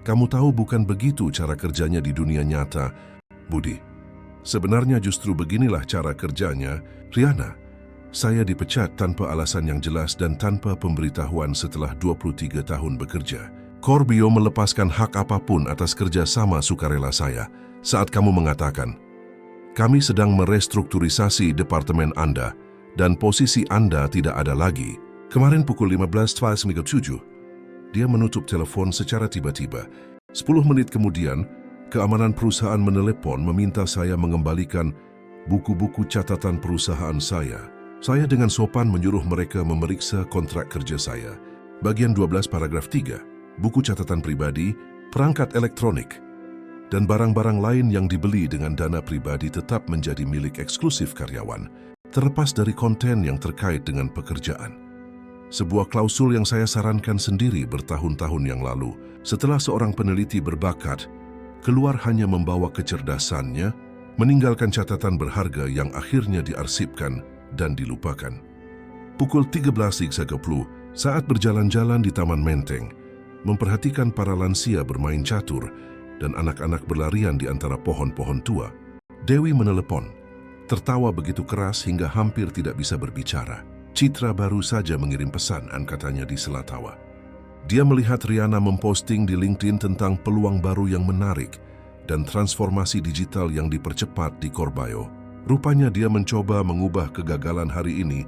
Speaker 1: Kamu tahu bukan begitu cara kerjanya di dunia nyata, Budi. Sebenarnya justru beginilah cara kerjanya, Riana. Saya dipecat tanpa alasan yang jelas dan tanpa pemberitahuan setelah 23 tahun bekerja. Corbio melepaskan hak apapun atas kerja sama sukarela saya saat kamu mengatakan, Kami sedang merestrukturisasi departemen Anda dan posisi Anda tidak ada lagi. Kemarin pukul 15.07, dia menutup telepon secara tiba-tiba. 10 menit kemudian, keamanan perusahaan menelepon meminta saya mengembalikan buku-buku catatan perusahaan saya. Saya dengan sopan menyuruh mereka memeriksa kontrak kerja saya. Bagian 12 paragraf 3, buku catatan pribadi, perangkat elektronik, dan barang-barang lain yang dibeli dengan dana pribadi tetap menjadi milik eksklusif karyawan, terlepas dari konten yang terkait dengan pekerjaan. Sebuah klausul yang saya sarankan sendiri bertahun-tahun yang lalu, setelah seorang peneliti berbakat keluar hanya membawa kecerdasannya, meninggalkan catatan berharga yang akhirnya diarsipkan dan dilupakan. Pukul 13.30 saat berjalan-jalan di Taman Menteng, memperhatikan para lansia bermain catur dan anak-anak berlarian di antara pohon-pohon tua, Dewi menelepon, tertawa begitu keras hingga hampir tidak bisa berbicara. Citra baru saja mengirim pesan, katanya di sela tawa. Dia melihat Riana memposting di LinkedIn tentang peluang baru yang menarik dan transformasi digital yang dipercepat di Corbayo. Rupanya dia mencoba mengubah kegagalan hari ini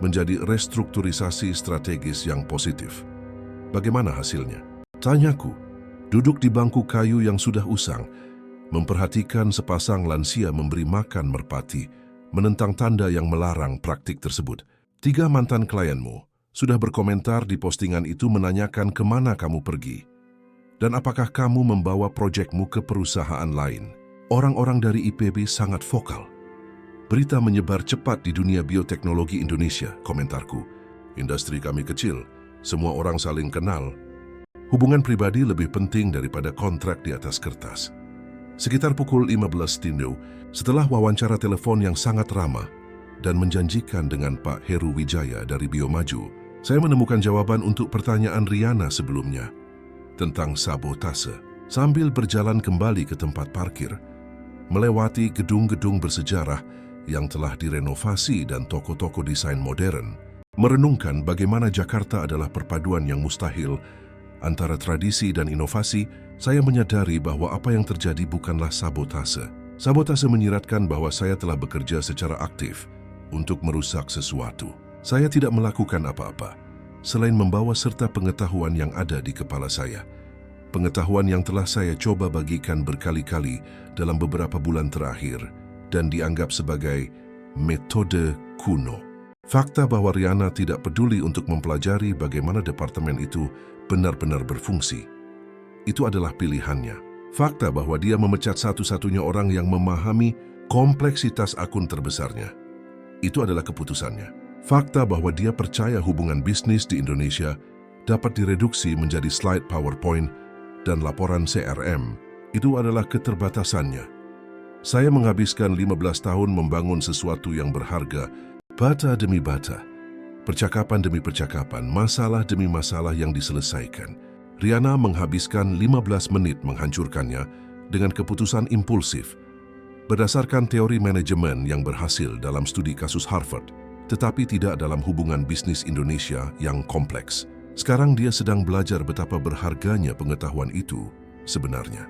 Speaker 1: menjadi restrukturisasi strategis yang positif. Bagaimana hasilnya? Tanyaku, duduk di bangku kayu yang sudah usang, memperhatikan sepasang lansia memberi makan merpati, menentang tanda yang melarang praktik tersebut. 3 mantan klienmu sudah berkomentar di postingan itu menanyakan kemana kamu pergi dan apakah kamu membawa proyekmu ke perusahaan lain. Orang-orang dari IPB sangat vokal. Berita menyebar cepat di dunia bioteknologi Indonesia, komentarku. Industri kami kecil, semua orang saling kenal. Hubungan pribadi lebih penting daripada kontrak di atas kertas. Sekitar pukul 15.00, setelah wawancara telepon yang sangat ramah dan menjanjikan dengan Pak Heru Wijaya dari Biomaju, saya menemukan jawaban untuk pertanyaan Riana sebelumnya tentang sabotase. Sambil berjalan kembali ke tempat parkir, melewati gedung-gedung bersejarah yang telah direnovasi dan toko-toko desain modern, merenungkan bagaimana Jakarta adalah perpaduan yang mustahil antara tradisi dan inovasi, saya menyadari bahwa apa yang terjadi bukanlah sabotase. Sabotase menyiratkan bahwa saya telah bekerja secara aktif untuk merusak sesuatu. Saya tidak melakukan apa-apa, selain membawa serta pengetahuan yang ada di kepala saya. Pengetahuan yang telah saya coba bagikan berkali-kali dalam beberapa bulan terakhir dan dianggap sebagai metode kuno. Fakta bahwa Riana tidak peduli untuk mempelajari bagaimana departemen itu benar-benar berfungsi, itu adalah pilihannya. Fakta bahwa dia memecat satu-satunya orang yang memahami kompleksitas akun terbesarnya, itu adalah keputusannya. Fakta bahwa dia percaya hubungan bisnis di Indonesia dapat direduksi menjadi slide PowerPoint dan laporan CRM, itu adalah keterbatasannya. Saya menghabiskan 15 tahun membangun sesuatu yang berharga, bata demi bata, percakapan demi percakapan, masalah demi masalah yang diselesaikan. Riana menghabiskan 15 menit menghancurkannya dengan keputusan impulsif, berdasarkan teori manajemen yang berhasil dalam studi kasus Harvard, tetapi tidak dalam hubungan bisnis Indonesia yang kompleks. Sekarang dia sedang belajar betapa berharganya pengetahuan itu sebenarnya.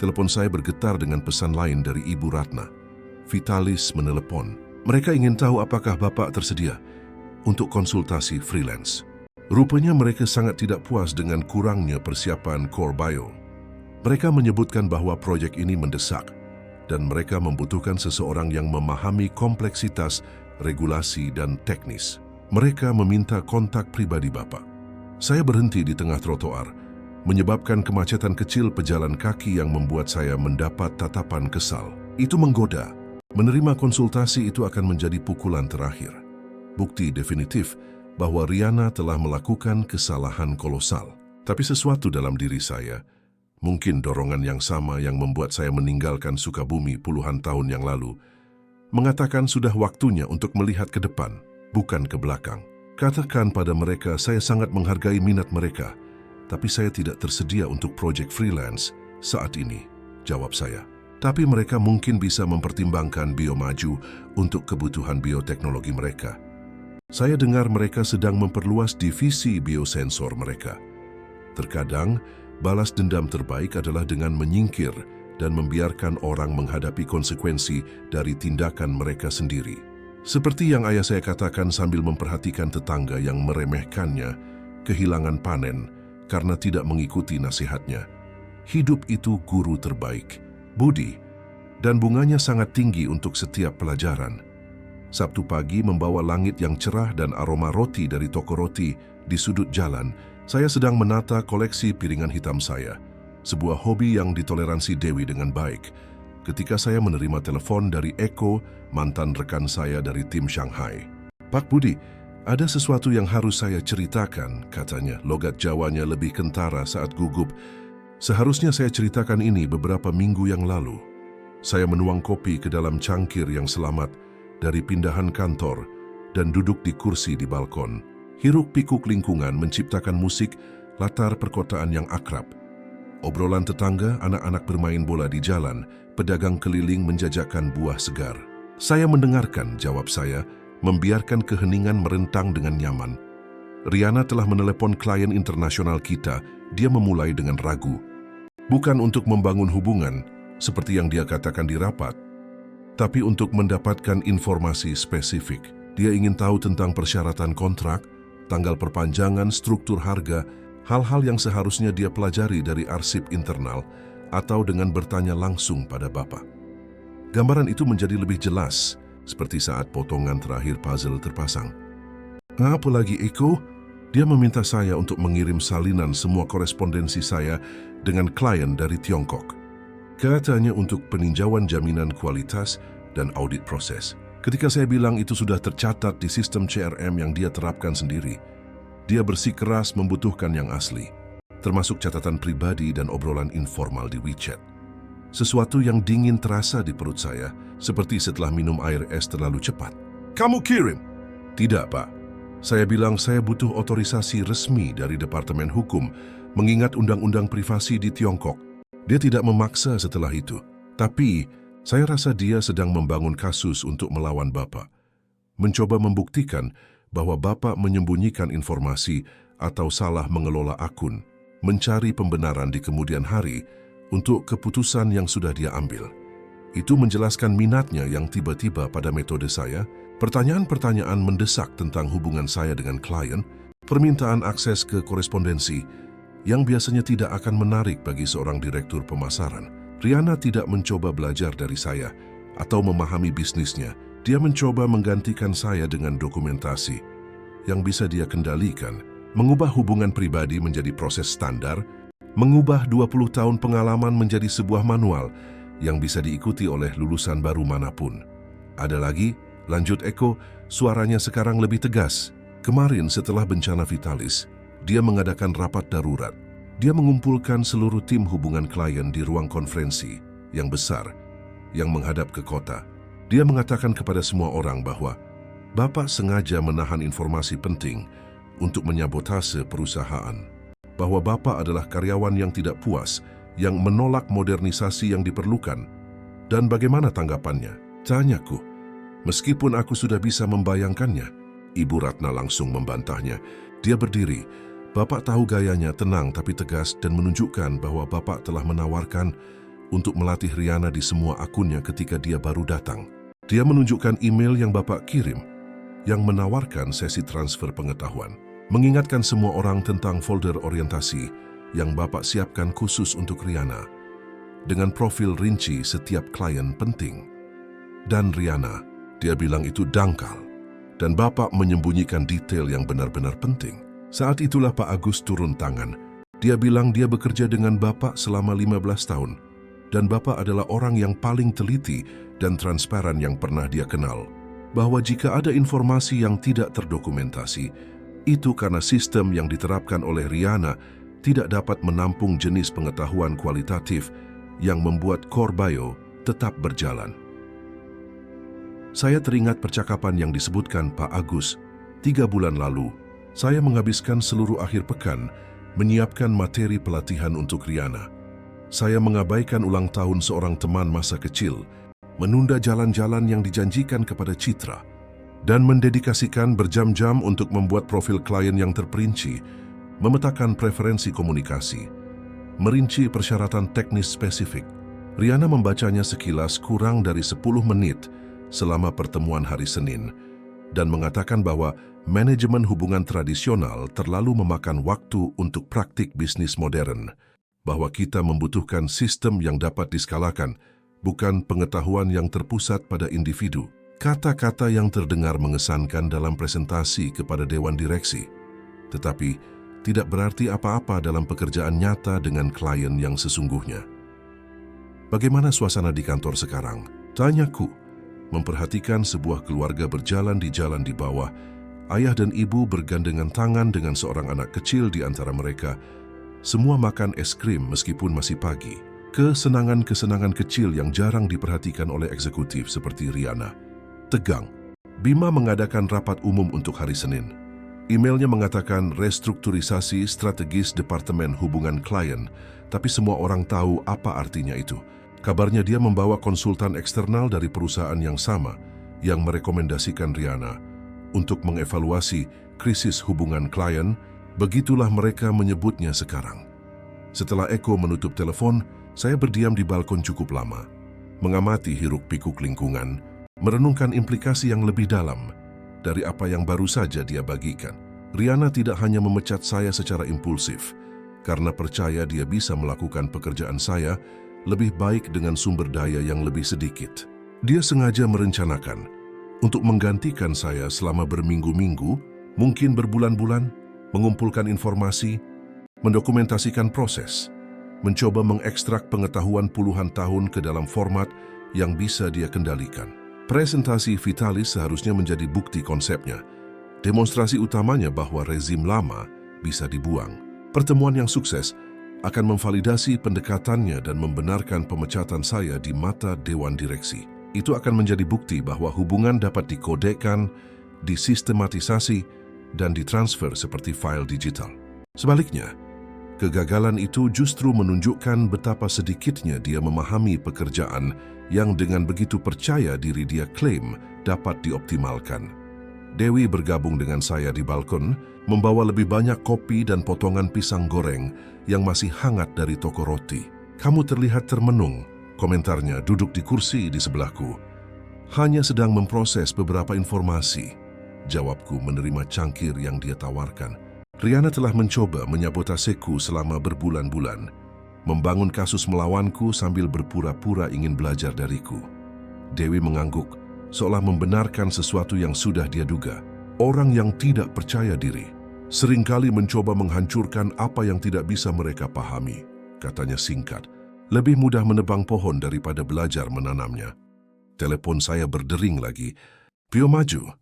Speaker 1: Telepon saya bergetar dengan pesan lain dari Ibu Ratna. Vitalis menelepon. Mereka ingin tahu apakah Bapak tersedia untuk konsultasi freelance. Rupanya mereka sangat tidak puas dengan kurangnya persiapan Corbayo. Mereka menyebutkan bahwa proyek ini mendesak dan mereka membutuhkan seseorang yang memahami kompleksitas, regulasi, dan teknis. Mereka meminta kontak pribadi Bapak. Saya berhenti di tengah trotoar, menyebabkan kemacetan kecil pejalan kaki yang membuat saya mendapat tatapan kesal. Itu menggoda. Menerima konsultasi itu akan menjadi pukulan terakhir. Bukti definitif bahwa Riana telah melakukan kesalahan kolosal. Tapi sesuatu dalam diri saya, mungkin dorongan yang sama yang membuat saya meninggalkan Sukabumi puluhan tahun yang lalu, mengatakan sudah waktunya untuk melihat ke depan, bukan ke belakang. Katakan pada mereka saya sangat menghargai minat mereka, tapi saya tidak tersedia untuk proyek freelance saat ini, jawab saya. Tapi mereka mungkin bisa mempertimbangkan Biomaju untuk kebutuhan bioteknologi mereka. Saya dengar mereka sedang memperluas divisi biosensor mereka. Terkadang, balas dendam terbaik adalah dengan menyingkir dan membiarkan orang menghadapi konsekuensi dari tindakan mereka sendiri. Seperti yang ayah saya katakan sambil memperhatikan tetangga yang meremehkannya, kehilangan panen karena tidak mengikuti nasihatnya. Hidup itu guru terbaik, budi, dan bunganya sangat tinggi untuk setiap pelajaran. Sabtu pagi membawa langit yang cerah dan aroma roti dari toko roti di sudut jalan, saya sedang menata koleksi piringan hitam saya, sebuah hobi yang ditoleransi Dewi dengan baik, ketika saya menerima telepon dari Eko, mantan rekan saya dari tim Shanghai. "Pak Budi, ada sesuatu yang harus saya ceritakan," katanya. Logat Jawanya lebih kentara saat gugup. "Seharusnya saya ceritakan ini beberapa minggu yang lalu." Saya menuang kopi ke dalam cangkir yang selamat dari pindahan kantor dan duduk di kursi di balkon. Hiruk-pikuk lingkungan menciptakan musik latar perkotaan yang akrab. Obrolan tetangga, anak-anak bermain bola di jalan, pedagang keliling menjajakan buah segar. Saya mendengarkan, jawab saya, membiarkan keheningan merentang dengan nyaman. "Riana telah menelepon klien internasional kita," dia memulai dengan ragu. "Bukan untuk membangun hubungan, seperti yang dia katakan di rapat, tapi untuk mendapatkan informasi spesifik. Dia ingin tahu tentang persyaratan kontrak, tanggal perpanjangan, struktur harga, hal-hal yang seharusnya dia pelajari dari arsip internal atau dengan bertanya langsung pada Bapak." Gambaran itu menjadi lebih jelas, seperti saat potongan terakhir puzzle terpasang. "Apa lagi, Eko?" Dia meminta saya untuk mengirim salinan semua korespondensi saya dengan klien dari Tiongkok. Katanya untuk peninjauan jaminan kualitas dan audit proses. Ketika saya bilang itu sudah tercatat di sistem CRM yang dia terapkan sendiri, dia bersikeras membutuhkan yang asli, termasuk catatan pribadi dan obrolan informal di WeChat. Sesuatu yang dingin terasa di perut saya, seperti setelah minum air es terlalu cepat. "Kamu kirim?" "Tidak, Pak. Saya bilang saya butuh otorisasi resmi dari Departemen Hukum, mengingat undang-undang privasi di Tiongkok." Dia tidak memaksa setelah itu, tapi saya rasa dia sedang membangun kasus untuk melawan Bapak. Mencoba membuktikan bahwa Bapak menyembunyikan informasi atau salah mengelola akun, mencari pembenaran di kemudian hari untuk keputusan yang sudah dia ambil. Itu menjelaskan minatnya yang tiba-tiba pada metode saya, pertanyaan-pertanyaan mendesak tentang hubungan saya dengan klien, permintaan akses ke korespondensi yang biasanya tidak akan menarik bagi seorang direktur pemasaran. Riana tidak mencoba belajar dari saya atau memahami bisnisnya. Dia mencoba menggantikan saya dengan dokumentasi yang bisa dia kendalikan, mengubah hubungan pribadi menjadi proses standar, mengubah 20 tahun pengalaman menjadi sebuah manual yang bisa diikuti oleh lulusan baru manapun. "Ada lagi?" lanjut Eko, suaranya sekarang lebih tegas. "Kemarin setelah bencana Vitalis, dia mengadakan rapat darurat. Dia mengumpulkan seluruh tim hubungan klien di ruang konferensi yang besar, yang menghadap ke kota. Dia mengatakan kepada semua orang bahwa Bapak sengaja menahan informasi penting untuk menyabotase perusahaan, bahwa Bapak adalah karyawan yang tidak puas, yang menolak modernisasi yang diperlukan. Dan bagaimana tanggapannya? Tanyaku. Meskipun aku sudah bisa membayangkannya, Ibu Ratna langsung membantahnya. Dia berdiri. Bapak tahu gayanya tenang tapi tegas dan menunjukkan bahwa Bapak telah menawarkan untuk melatih Riana di semua akunnya ketika dia baru datang. Dia menunjukkan email yang Bapak kirim, yang menawarkan sesi transfer pengetahuan, mengingatkan semua orang tentang folder orientasi yang Bapak siapkan khusus untuk Riana, dengan profil rinci setiap klien penting. Dan Riana, dia bilang itu dangkal, dan Bapak menyembunyikan detail yang benar-benar penting. Saat itulah Pak Agus turun tangan. Dia bilang dia bekerja dengan Bapak selama 15 tahun, dan Bapak adalah orang yang paling teliti dan transparan yang pernah dia kenal. Bahwa jika ada informasi yang tidak terdokumentasi, itu karena sistem yang diterapkan oleh Riana tidak dapat menampung jenis pengetahuan kualitatif yang membuat Corbio tetap berjalan. Saya teringat percakapan yang disebutkan Pak Agus 3 bulan lalu. Saya menghabiskan seluruh akhir pekan menyiapkan materi pelatihan untuk Riana. Saya mengabaikan ulang tahun seorang teman masa kecil, menunda jalan-jalan yang dijanjikan kepada Citra, dan mendedikasikan berjam-jam untuk membuat profil klien yang terperinci, memetakan preferensi komunikasi, merinci persyaratan teknis spesifik, Riana membacanya sekilas kurang dari 10 menit selama pertemuan hari Senin dan mengatakan bahwa manajemen hubungan tradisional terlalu memakan waktu untuk praktik bisnis modern, bahwa kita membutuhkan sistem yang dapat diskalakan, bukan pengetahuan yang terpusat pada individu. Kata-kata yang terdengar mengesankan dalam presentasi kepada Dewan Direksi, tetapi tidak berarti apa-apa dalam pekerjaan nyata dengan klien yang sesungguhnya. Bagaimana suasana di kantor sekarang? Tanyaku, memperhatikan sebuah keluarga berjalan di bawah, ayah dan ibu bergandengan tangan dengan seorang anak kecil di antara mereka. Semua makan es krim meskipun masih pagi. Kesenangan-kesenangan kecil yang jarang diperhatikan oleh eksekutif seperti Riana. Tegang. Bima mengadakan rapat umum untuk hari Senin. Emailnya mengatakan restrukturisasi strategis Departemen Hubungan Klien, tapi semua orang tahu apa artinya itu. Kabarnya dia membawa konsultan eksternal dari perusahaan yang sama yang merekomendasikan Riana untuk mengevaluasi krisis hubungan klien. Begitulah mereka menyebutnya sekarang. Setelah Eko menutup telepon, saya berdiam di balkon cukup lama, mengamati hiruk-pikuk lingkungan, merenungkan implikasi yang lebih dalam dari apa yang baru saja dia bagikan. Riana tidak hanya memecat saya secara impulsif, karena percaya dia bisa melakukan pekerjaan saya lebih baik dengan sumber daya yang lebih sedikit. Dia sengaja merencanakan untuk menggantikan saya selama berminggu-minggu, mungkin berbulan-bulan, mengumpulkan informasi, mendokumentasikan proses, mencoba mengekstrak pengetahuan puluhan tahun ke dalam format yang bisa dia kendalikan. Presentasi Vitalis seharusnya menjadi bukti konsepnya, demonstrasi utamanya bahwa rezim lama bisa dibuang. Pertemuan yang sukses akan memvalidasi pendekatannya dan membenarkan pemecatan saya di mata Dewan Direksi. Itu akan menjadi bukti bahwa hubungan dapat dikodekan, disistematisasi, dan ditransfer seperti file digital. Sebaliknya, kegagalan itu justru menunjukkan betapa sedikitnya dia memahami pekerjaan yang dengan begitu percaya diri dia klaim dapat dioptimalkan. Dewi bergabung dengan saya di balkon, membawa lebih banyak kopi dan potongan pisang goreng yang masih hangat dari toko roti. "Kamu terlihat termenung," komentarnya duduk di kursi di sebelahku. "Hanya sedang memproses beberapa informasi," jawabku menerima cangkir yang dia tawarkan. Riana telah mencoba menyabotaseku selama berbulan-bulan, membangun kasus melawanku sambil berpura-pura ingin belajar dariku. Dewi mengangguk, seolah membenarkan sesuatu yang sudah dia duga. Orang yang tidak percaya diri seringkali mencoba menghancurkan apa yang tidak bisa mereka pahami, katanya singkat. Lebih mudah menebang pohon daripada belajar menanamnya. Telepon saya berdering lagi. "Pio maju."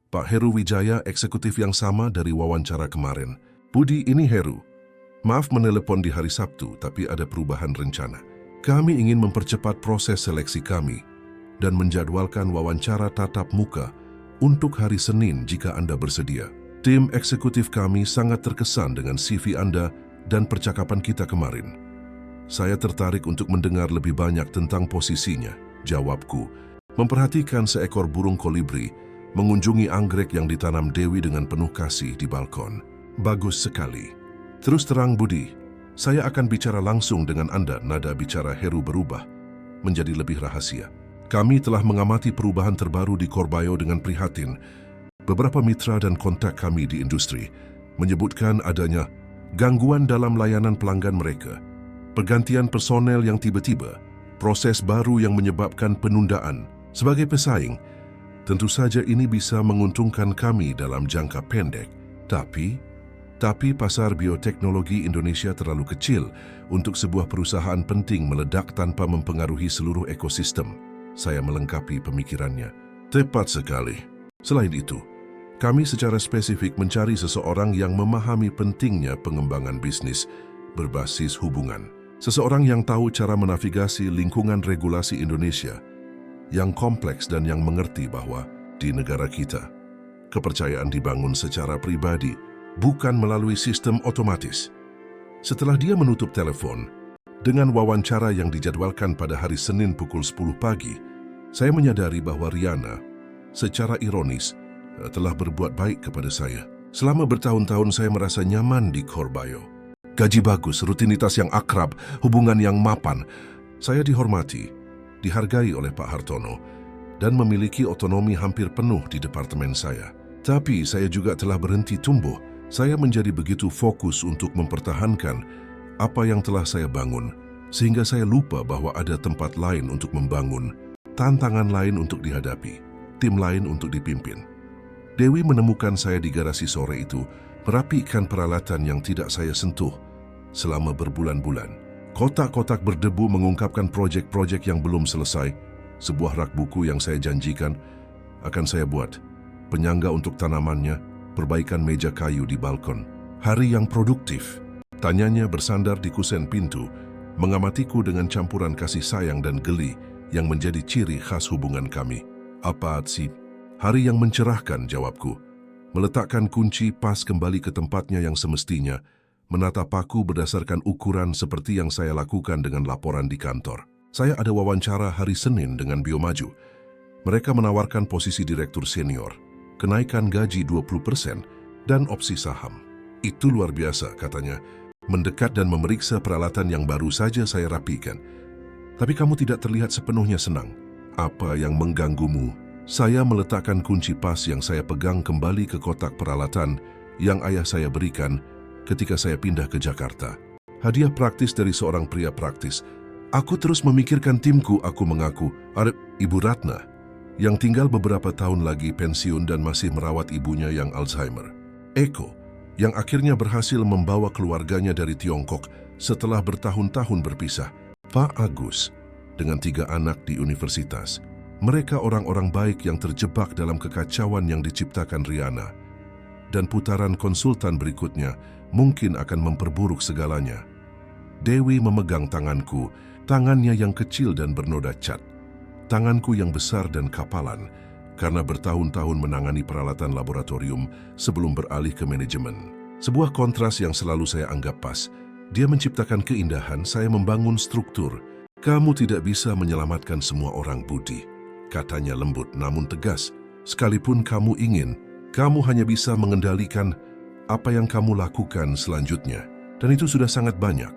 Speaker 1: Pak Heru Wijaya, eksekutif yang sama dari wawancara kemarin. "Budi, ini Heru. Maaf menelepon di hari Sabtu, tapi ada perubahan rencana. Kami ingin mempercepat proses seleksi kami dan menjadwalkan wawancara tatap muka untuk hari Senin jika Anda bersedia. Tim eksekutif kami sangat terkesan dengan CV Anda dan percakapan kita kemarin. Saya tertarik untuk mendengar lebih banyak tentang posisinya," jawabku, memperhatikan seekor burung kolibri mengunjungi anggrek yang ditanam Dewi dengan penuh kasih di balkon. "Bagus sekali. Terus terang Budi, saya akan bicara langsung dengan Anda." Nada bicara Heru berubah menjadi lebih rahasia. "Kami telah mengamati perubahan terbaru di Corbayo dengan prihatin. Beberapa mitra dan kontak kami di industri menyebutkan adanya gangguan dalam layanan pelanggan mereka, pergantian personel yang tiba-tiba, proses baru yang menyebabkan penundaan. Sebagai pesaing, tentu saja ini bisa menguntungkan kami dalam jangka pendek. Tapi pasar bioteknologi Indonesia terlalu kecil untuk sebuah perusahaan penting meledak tanpa mempengaruhi seluruh ekosistem." Saya melengkapi pemikirannya. "Tepat sekali. Selain itu, kami secara spesifik mencari seseorang yang memahami pentingnya pengembangan bisnis berbasis hubungan. Seseorang yang tahu cara menavigasi lingkungan regulasi Indonesia yang kompleks dan yang mengerti bahwa di negara kita, kepercayaan dibangun secara pribadi, bukan melalui sistem otomatis." Setelah dia menutup telepon, dengan wawancara yang dijadwalkan pada hari Senin pukul 10 pagi, saya menyadari bahwa Riana, secara ironis, telah berbuat baik kepada saya. Selama bertahun-tahun saya merasa nyaman di Corbayo. Gaji bagus, rutinitas yang akrab, hubungan yang mapan. Saya dihormati, dihargai oleh Pak Hartono, dan memiliki otonomi hampir penuh di departemen saya. Tapi saya juga telah berhenti tumbuh. Saya menjadi begitu fokus untuk mempertahankan apa yang telah saya bangun, sehingga saya lupa bahwa ada tempat lain untuk membangun, tantangan lain untuk dihadapi, tim lain untuk dipimpin. Dewi menemukan saya di garasi sore itu, merapikan peralatan yang tidak saya sentuh selama berbulan-bulan. Kotak-kotak berdebu mengungkapkan proyek-proyek yang belum selesai. Sebuah rak buku yang saya janjikan akan saya buat. Penyangga untuk tanamannya, perbaikan meja kayu di balkon. Hari yang produktif. Tanyanya bersandar di kusen pintu, mengamatiku dengan campuran kasih sayang dan geli yang menjadi ciri khas hubungan kami. Apa sih? Hari yang mencerahkan, jawabku. Meletakkan kunci pas kembali ke tempatnya yang semestinya, menatap aku berdasarkan ukuran seperti yang saya lakukan dengan laporan di kantor. Saya ada wawancara hari Senin dengan Biomaju. Mereka menawarkan posisi direktur senior, kenaikan gaji 20%, dan opsi saham. Itu luar biasa, katanya, mendekat dan memeriksa peralatan yang baru saja saya rapikan. Tapi kamu tidak terlihat sepenuhnya senang. Apa yang mengganggumu? Saya meletakkan kunci pas yang saya pegang kembali ke kotak peralatan yang ayah saya berikan ketika saya pindah ke Jakarta. Hadiah praktis dari seorang pria praktis. Aku terus memikirkan timku, aku mengaku. Ada Ibu Ratna, yang tinggal beberapa tahun lagi pensiun dan masih merawat ibunya yang Alzheimer. Eko, yang akhirnya berhasil membawa keluarganya dari Tiongkok setelah bertahun-tahun berpisah. Pak Agus, dengan 3 anak di universitas. Mereka orang-orang baik yang terjebak dalam kekacauan yang diciptakan Riana. Dan putaran konsultan berikutnya mungkin akan memperburuk segalanya. Dewi memegang tanganku, tangannya yang kecil dan bernoda cat. Tanganku yang besar dan kapalan, karena bertahun-tahun menangani peralatan laboratorium sebelum beralih ke manajemen. Sebuah kontras yang selalu saya anggap pas. Dia menciptakan keindahan, saya membangun struktur. Kamu tidak bisa menyelamatkan semua orang, Budi, katanya lembut namun tegas. Sekalipun kamu ingin, kamu hanya bisa mengendalikan apa yang kamu lakukan selanjutnya. Dan itu sudah sangat banyak.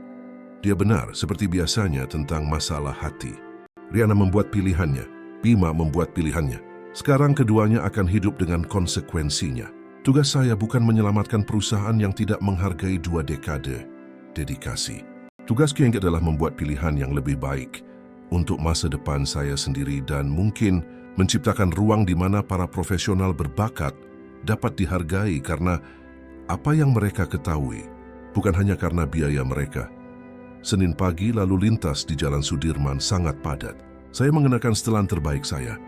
Speaker 1: Dia benar, seperti biasanya tentang masalah hati. Riana membuat pilihannya, Bima membuat pilihannya. Sekarang keduanya akan hidup dengan konsekuensinya. Tugas saya bukan menyelamatkan perusahaan yang tidak menghargai 2 dekade dedikasi. Tugasku yang adalah membuat pilihan yang lebih baik untuk masa depan saya sendiri dan mungkin menciptakan ruang di mana para profesional berbakat dapat dihargai karena apa yang mereka ketahui, bukan hanya karena biaya mereka. Senin pagi lalu lintas di Jalan Sudirman sangat padat. Saya mengenakan setelan terbaik saya,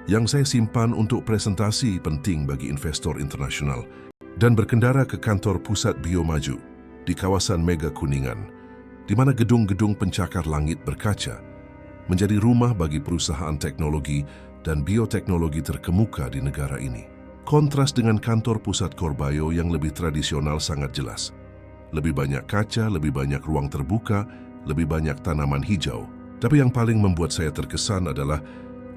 Speaker 1: yang saya simpan untuk presentasi penting bagi investor internasional, dan berkendara ke kantor pusat Biomaju di kawasan Mega Kuningan, di mana gedung-gedung pencakar langit berkaca menjadi rumah bagi perusahaan teknologi dan bioteknologi terkemuka di negara ini. Kontras dengan kantor pusat Corbayo yang lebih tradisional sangat jelas. Lebih banyak kaca, lebih banyak ruang terbuka, lebih banyak tanaman hijau. Tapi yang paling membuat saya terkesan adalah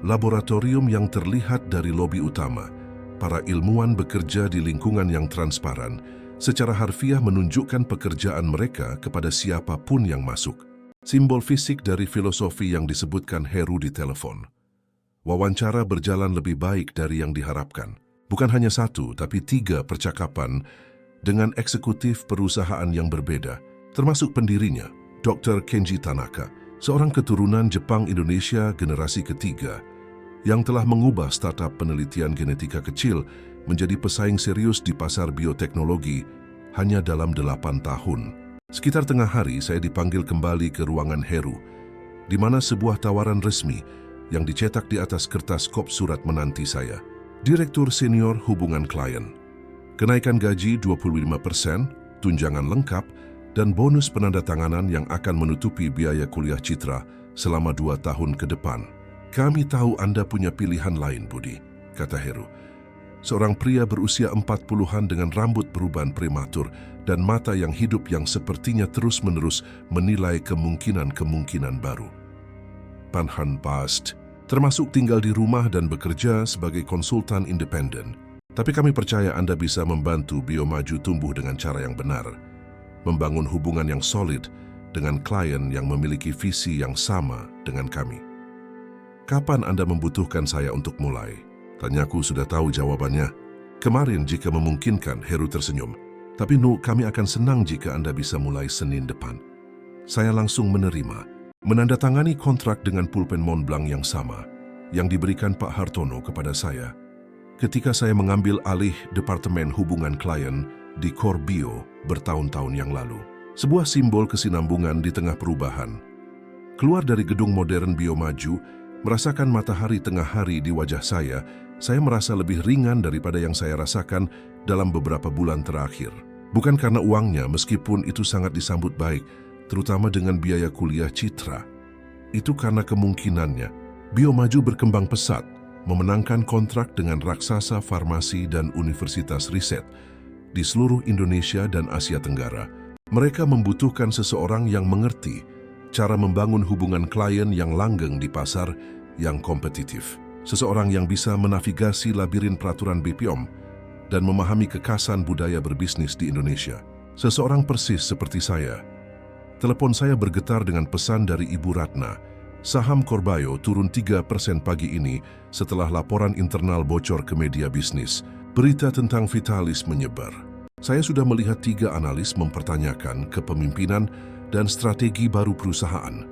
Speaker 1: laboratorium yang terlihat dari lobi utama. Para ilmuwan bekerja di lingkungan yang transparan, secara harfiah menunjukkan pekerjaan mereka kepada siapapun yang masuk. Simbol fisik dari filosofi yang disebutkan Heru di telepon. Wawancara berjalan lebih baik dari yang diharapkan. Bukan hanya 1, tapi 3 percakapan dengan eksekutif perusahaan yang berbeda, termasuk pendirinya, Dr. Kenji Tanaka, seorang keturunan Jepang Indonesia generasi ketiga, yang telah mengubah startup penelitian genetika kecil menjadi pesaing serius di pasar bioteknologi hanya dalam 8 tahun. Sekitar tengah hari saya dipanggil kembali ke ruangan Heru, di mana sebuah tawaran resmi yang dicetak di atas kertas kop surat menanti saya. Direktur Senior Hubungan Klien. Kenaikan gaji 25%, tunjangan lengkap, dan bonus penandatanganan yang akan menutupi biaya kuliah Citra selama 2 tahun ke depan. Kami tahu Anda punya pilihan lain, Budi, kata Heru. Seorang pria berusia 40-an dengan rambut beruban prematur dan mata yang hidup yang sepertinya terus-menerus menilai kemungkinan-kemungkinan baru. Panhan Past, termasuk tinggal di rumah dan bekerja sebagai konsultan independen. Tapi kami percaya Anda bisa membantu Biomaju tumbuh dengan cara yang benar, membangun hubungan yang solid, dengan klien yang memiliki visi yang sama dengan kami. Kapan Anda membutuhkan saya untuk mulai? Tanyaku sudah tahu jawabannya. Kemarin jika memungkinkan, Heru tersenyum. Tapi Nu, kami akan senang jika Anda bisa mulai Senin depan. Saya langsung menerima, menandatangani kontrak dengan pulpen Montblanc yang sama, yang diberikan Pak Hartono kepada saya ketika saya mengambil alih Departemen Hubungan Klien di Corbio bertahun-tahun yang lalu. Sebuah simbol kesinambungan di tengah perubahan. Keluar dari gedung modern Biomaju, merasakan matahari tengah hari di wajah saya merasa lebih ringan daripada yang saya rasakan dalam beberapa bulan terakhir. Bukan karena uangnya, meskipun itu sangat disambut baik, terutama dengan biaya kuliah Citra. Itu karena kemungkinannya. Biomaju berkembang pesat, memenangkan kontrak dengan raksasa farmasi dan universitas riset di seluruh Indonesia dan Asia Tenggara. Mereka membutuhkan seseorang yang mengerti cara membangun hubungan klien yang langgeng di pasar yang kompetitif. Seseorang yang bisa menavigasi labirin peraturan BPOM dan memahami kekasan budaya berbisnis di Indonesia. Seseorang persis seperti saya. Telepon saya bergetar dengan pesan dari Ibu Ratna. Saham Corbio turun 3% pagi ini setelah laporan internal bocor ke media bisnis. Berita tentang Vitalis menyebar. Saya sudah melihat 3 analis mempertanyakan kepemimpinan dan strategi baru perusahaan.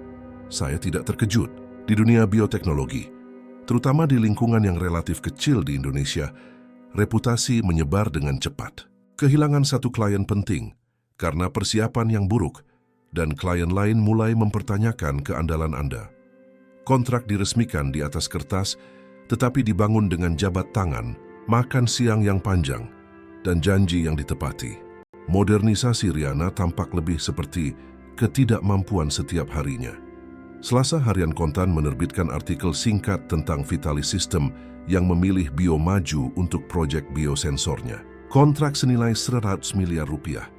Speaker 1: Saya tidak terkejut. Di dunia bioteknologi, terutama di lingkungan yang relatif kecil di Indonesia, reputasi menyebar dengan cepat. Kehilangan satu klien penting karena persiapan yang buruk, dan klien lain mulai mempertanyakan keandalan Anda. Kontrak diresmikan di atas kertas, tetapi dibangun dengan jabat tangan, makan siang yang panjang, dan janji yang ditepati. Modernisasi Riana tampak lebih seperti ketidakmampuan setiap harinya. Selasa Harian Kontan menerbitkan artikel singkat tentang Vitalis System yang memilih Biomaju untuk proyek biosensornya. Kontrak senilai 100 miliar rupiah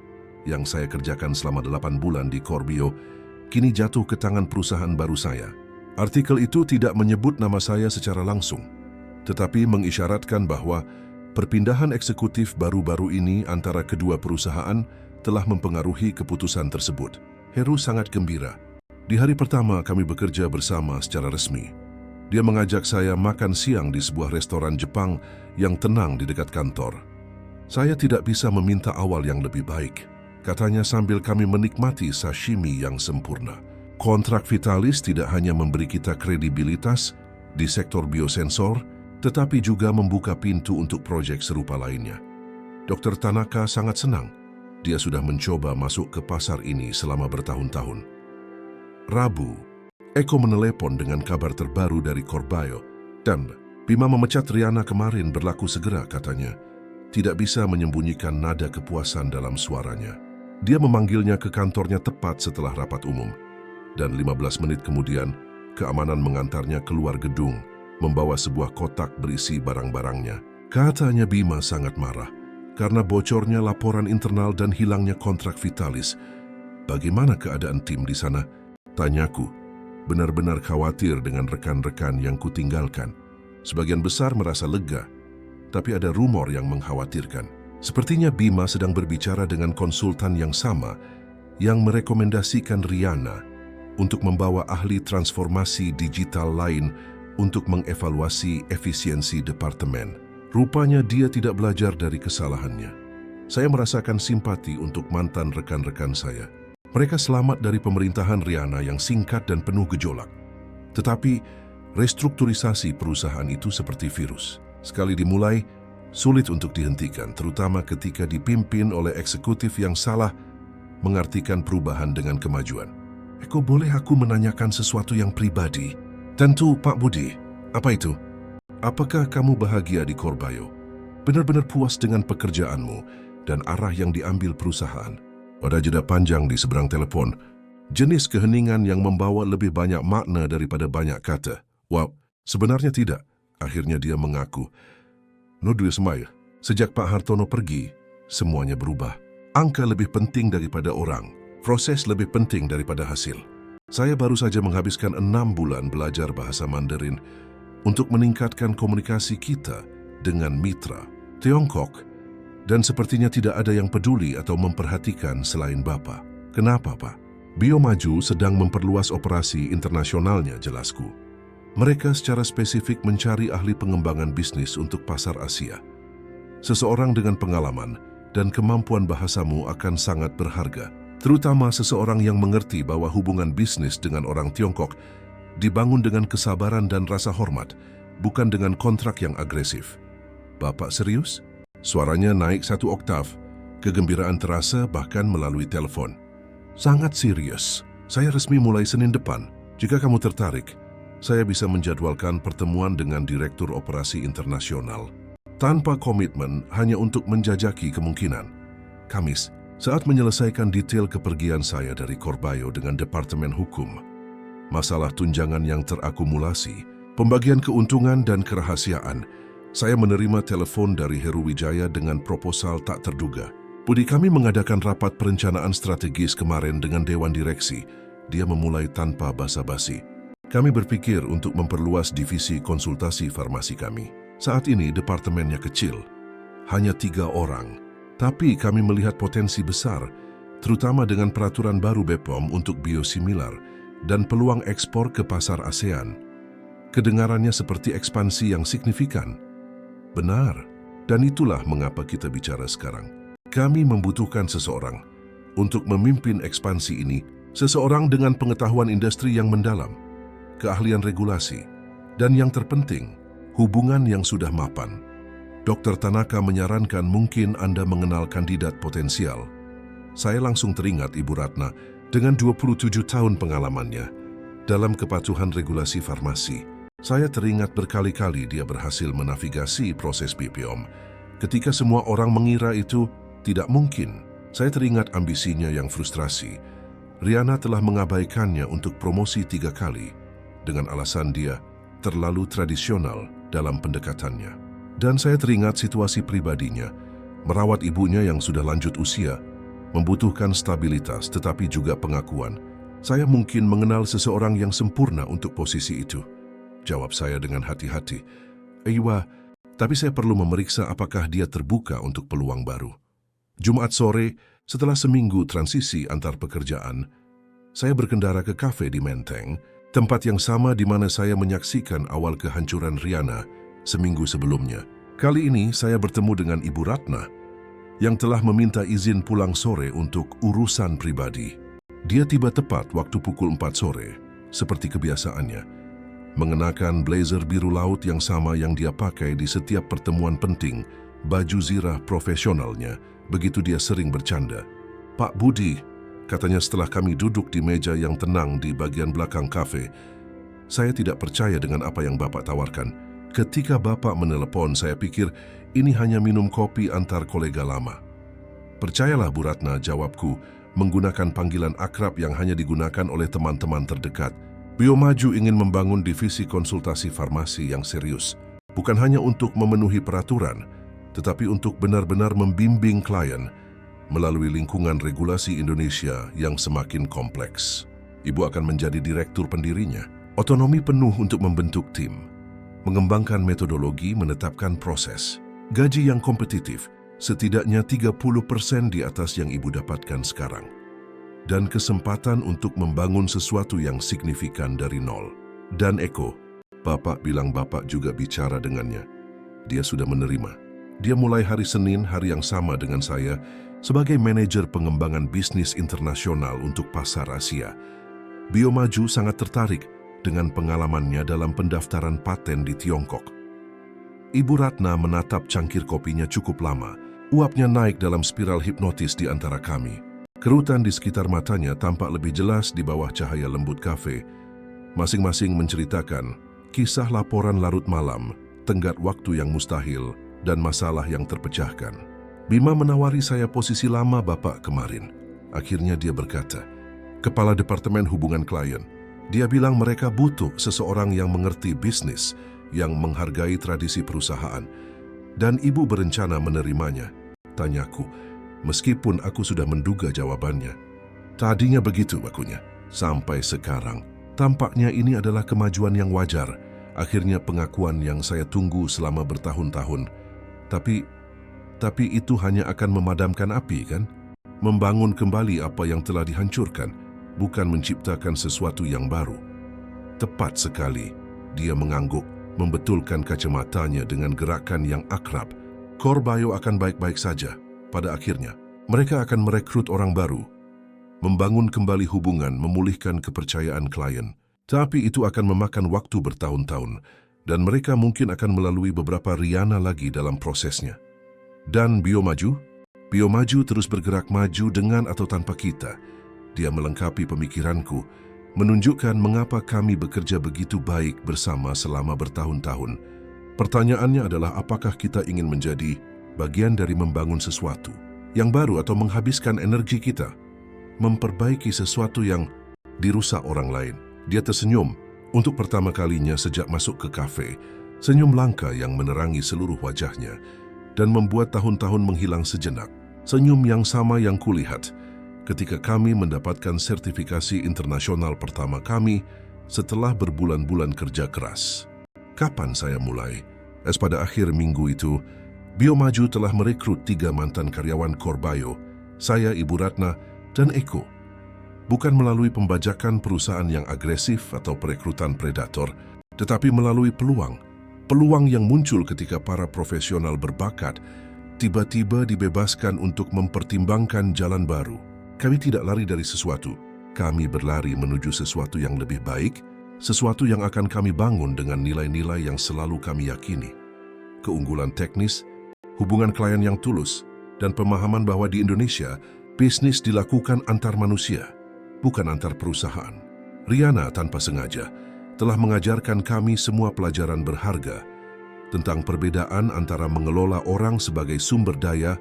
Speaker 1: yang saya kerjakan selama 8 bulan di Corbio kini jatuh ke tangan perusahaan baru saya. Artikel itu tidak menyebut nama saya secara langsung, tetapi mengisyaratkan bahwa perpindahan eksekutif baru-baru ini antara kedua perusahaan telah mempengaruhi keputusan tersebut. Heru sangat gembira. Di hari pertama kami bekerja bersama secara resmi. Dia mengajak saya makan siang di sebuah restoran Jepang yang tenang di dekat kantor. Saya tidak bisa meminta awal yang lebih baik, katanya sambil kami menikmati sashimi yang sempurna. Kontrak Vitalis tidak hanya memberi kita kredibilitas di sektor biosensor, tetapi juga membuka pintu untuk proyek serupa lainnya. Dr. Tanaka sangat senang. Dia sudah mencoba masuk ke pasar ini selama bertahun-tahun. Rabu, Eko menelepon dengan kabar terbaru dari Corbio, dan Bima memecat Riana kemarin berlaku segera, katanya. Tidak bisa menyembunyikan nada kepuasan dalam suaranya. Dia memanggilnya ke kantornya tepat setelah rapat umum, dan 15 menit kemudian, keamanan mengantarnya keluar gedung, membawa sebuah kotak berisi barang-barangnya. Katanya Bima sangat marah, karena bocornya laporan internal dan hilangnya kontrak Vitalis. Bagaimana keadaan tim di sana? Tanyaku, benar-benar khawatir dengan rekan-rekan yang kutinggalkan. Sebagian besar merasa lega, tapi ada rumor yang mengkhawatirkan. Sepertinya Bima sedang berbicara dengan konsultan yang sama yang merekomendasikan Riana untuk membawa ahli transformasi digital lain untuk mengevaluasi efisiensi departemen. Rupanya dia tidak belajar dari kesalahannya. Saya merasakan simpati untuk mantan rekan-rekan saya. Mereka selamat dari pemerintahan Riana yang singkat dan penuh gejolak. Tetapi, restrukturisasi perusahaan itu seperti virus. Sekali dimulai, sulit untuk dihentikan, terutama ketika dipimpin oleh eksekutif yang salah mengartikan perubahan dengan kemajuan. Eko, boleh aku menanyakan sesuatu yang pribadi? Tentu, Pak Budi. Apa itu? Apakah kamu bahagia di Corbio? Benar-benar puas dengan pekerjaanmu dan arah yang diambil perusahaan? Pada jeda panjang di seberang telepon, jenis keheningan yang membawa lebih banyak makna daripada banyak kata. Wow, sebenarnya tidak. Akhirnya dia mengaku. Nudwi Semai, sejak Pak Hartono pergi, semuanya berubah. Angka lebih penting daripada orang. Proses lebih penting daripada hasil. Saya baru saja menghabiskan 6 bulan belajar bahasa Mandarin untuk meningkatkan komunikasi kita dengan mitra Tiongkok. Dan sepertinya tidak ada yang peduli atau memperhatikan selain Bapak. Kenapa, Pak? Bio Maju sedang memperluas operasi internasionalnya, jelasku. Mereka secara spesifik mencari ahli pengembangan bisnis untuk pasar Asia. Seseorang dengan pengalaman dan kemampuan bahasamu akan sangat berharga, terutama seseorang yang mengerti bahwa hubungan bisnis dengan orang Tiongkok dibangun dengan kesabaran dan rasa hormat, bukan dengan kontrak yang agresif. Bapak serius? Suaranya naik 1 oktav. Kegembiraan terasa bahkan melalui telepon. Sangat serius. Saya resmi mulai Senin depan. Jika kamu tertarik, saya bisa menjadwalkan pertemuan dengan Direktur Operasi Internasional. Tanpa komitmen, hanya untuk menjajaki kemungkinan. Kamis, saat menyelesaikan detail kepergian saya dari Corbayo dengan Departemen Hukum, masalah tunjangan yang terakumulasi, pembagian keuntungan dan kerahasiaan, saya menerima telepon dari Heru Wijaya dengan proposal tak terduga. Budi, kami mengadakan rapat perencanaan strategis kemarin dengan Dewan Direksi. Dia memulai tanpa basa-basi. Kami berpikir untuk memperluas divisi konsultasi farmasi kami. Saat ini departemennya kecil, hanya 3 orang. Tapi kami melihat potensi besar, terutama dengan peraturan baru BPOM untuk biosimilar dan peluang ekspor ke pasar ASEAN. Kedengarannya seperti ekspansi yang signifikan. Benar, dan itulah mengapa kita bicara sekarang. Kami membutuhkan seseorang untuk memimpin ekspansi ini, seseorang dengan pengetahuan industri yang mendalam, keahlian regulasi, dan yang terpenting, hubungan yang sudah mapan. Dr. Tanaka menyarankan mungkin Anda mengenal kandidat potensial. Saya langsung teringat Ibu Ratna dengan 27 tahun pengalamannya dalam kepatuhan regulasi farmasi. Saya teringat berkali-kali dia berhasil menavigasi proses BPOM. Ketika semua orang mengira itu tidak mungkin, saya teringat ambisinya yang frustrasi. Riana telah mengabaikannya untuk promosi 3 kali dengan alasan dia terlalu tradisional dalam pendekatannya. Dan saya teringat situasi pribadinya, merawat ibunya yang sudah lanjut usia, membutuhkan stabilitas tetapi juga pengakuan. Saya mungkin mengenal seseorang yang sempurna untuk posisi itu. Jawab saya dengan hati-hati. Iya, tapi saya perlu memeriksa apakah dia terbuka untuk peluang baru. Jumat sore, setelah seminggu transisi antar pekerjaan, saya berkendara ke kafe di Menteng, tempat yang sama di mana saya menyaksikan awal kehancuran Riana seminggu sebelumnya. Kali ini saya bertemu dengan Ibu Ratna, yang telah meminta izin pulang sore untuk urusan pribadi. Dia tiba tepat waktu pukul 4 sore, seperti kebiasaannya, mengenakan blazer biru laut yang sama yang dia pakai di setiap pertemuan penting, baju zirah profesionalnya. Begitu dia sering bercanda. Pak Budi, katanya setelah kami duduk di meja yang tenang di bagian belakang kafe, saya tidak percaya dengan apa yang Bapak tawarkan. Ketika Bapak menelepon, saya pikir ini hanya minum kopi antar kolega lama. Percayalah Bu Ratna, jawabku, menggunakan panggilan akrab yang hanya digunakan oleh teman-teman terdekat. Bio Maju ingin membangun divisi konsultasi farmasi yang serius, bukan hanya untuk memenuhi peraturan, tetapi untuk benar-benar membimbing klien melalui lingkungan regulasi Indonesia yang semakin kompleks. Ibu akan menjadi direktur pendirinya, otonomi penuh untuk membentuk tim, mengembangkan metodologi, menetapkan proses, gaji yang kompetitif, setidaknya 30% di atas yang ibu dapatkan sekarang, dan kesempatan untuk membangun sesuatu yang signifikan dari nol. Dan Eko, Bapak bilang Bapak juga bicara dengannya. Dia sudah menerima. Dia mulai hari Senin, hari yang sama dengan saya, sebagai manajer pengembangan bisnis internasional untuk pasar Asia. Bio Maju sangat tertarik dengan pengalamannya dalam pendaftaran paten di Tiongkok. Ibu Ratna menatap cangkir kopinya cukup lama. Uapnya naik dalam spiral hipnotis di antara kami. Kerutan di sekitar matanya tampak lebih jelas di bawah cahaya lembut kafe. Masing-masing menceritakan kisah laporan larut malam, tenggat waktu yang mustahil, dan masalah yang terpecahkan. Bima menawari saya posisi lama Bapak kemarin. Akhirnya dia berkata, Kepala Departemen Hubungan Klien. Dia bilang mereka butuh seseorang yang mengerti bisnis, yang menghargai tradisi perusahaan. Dan ibu berencana menerimanya. Tanyaku, meskipun aku sudah menduga jawabannya. Tadinya begitu akunya. Sampai sekarang, tampaknya ini adalah kemajuan yang wajar. Akhirnya pengakuan yang saya tunggu selama bertahun-tahun. Tapi itu hanya akan memadamkan api, kan? Membangun kembali apa yang telah dihancurkan. bukan menciptakan sesuatu yang baru. Tepat sekali, dia mengangguk, membetulkan kacamatanya dengan gerakan yang akrab. CoreBio akan baik-baik saja. Pada akhirnya, mereka akan merekrut orang baru, membangun kembali hubungan, memulihkan kepercayaan klien. Tapi itu akan memakan waktu bertahun-tahun, dan mereka mungkin akan melalui beberapa riana lagi dalam prosesnya. Dan Bio Maju? Bio Maju terus bergerak maju dengan atau tanpa kita. Dia melengkapi pemikiranku, menunjukkan mengapa kami bekerja begitu baik bersama selama bertahun-tahun. Pertanyaannya adalah apakah kita ingin menjadi bagian dari membangun sesuatu yang baru atau menghabiskan energi kita, memperbaiki sesuatu yang dirusak orang lain. Dia tersenyum untuk pertama kalinya sejak masuk ke kafe, senyum langka yang menerangi seluruh wajahnya dan membuat tahun-tahun menghilang sejenak. Senyum yang sama yang kulihat ketika kami mendapatkan sertifikasi internasional pertama kami setelah berbulan-bulan kerja keras. Kapan saya mulai? Pada akhir minggu itu, Bio Maju telah merekrut 3 mantan karyawan CoreBio, saya, Ibu Ratna, dan Eko. Bukan melalui pembajakan perusahaan yang agresif atau perekrutan predator, tetapi melalui peluang. Peluang yang muncul ketika para profesional berbakat tiba-tiba dibebaskan untuk mempertimbangkan jalan baru. Kami tidak lari dari sesuatu, kami berlari menuju sesuatu yang lebih baik, sesuatu yang akan kami bangun dengan nilai-nilai yang selalu kami yakini. Keunggulan teknis, hubungan klien yang tulus, dan pemahaman bahwa di Indonesia, bisnis dilakukan antar manusia, bukan antar perusahaan. Riana tanpa sengaja telah mengajarkan kami semua pelajaran berharga tentang perbedaan antara mengelola orang sebagai sumber daya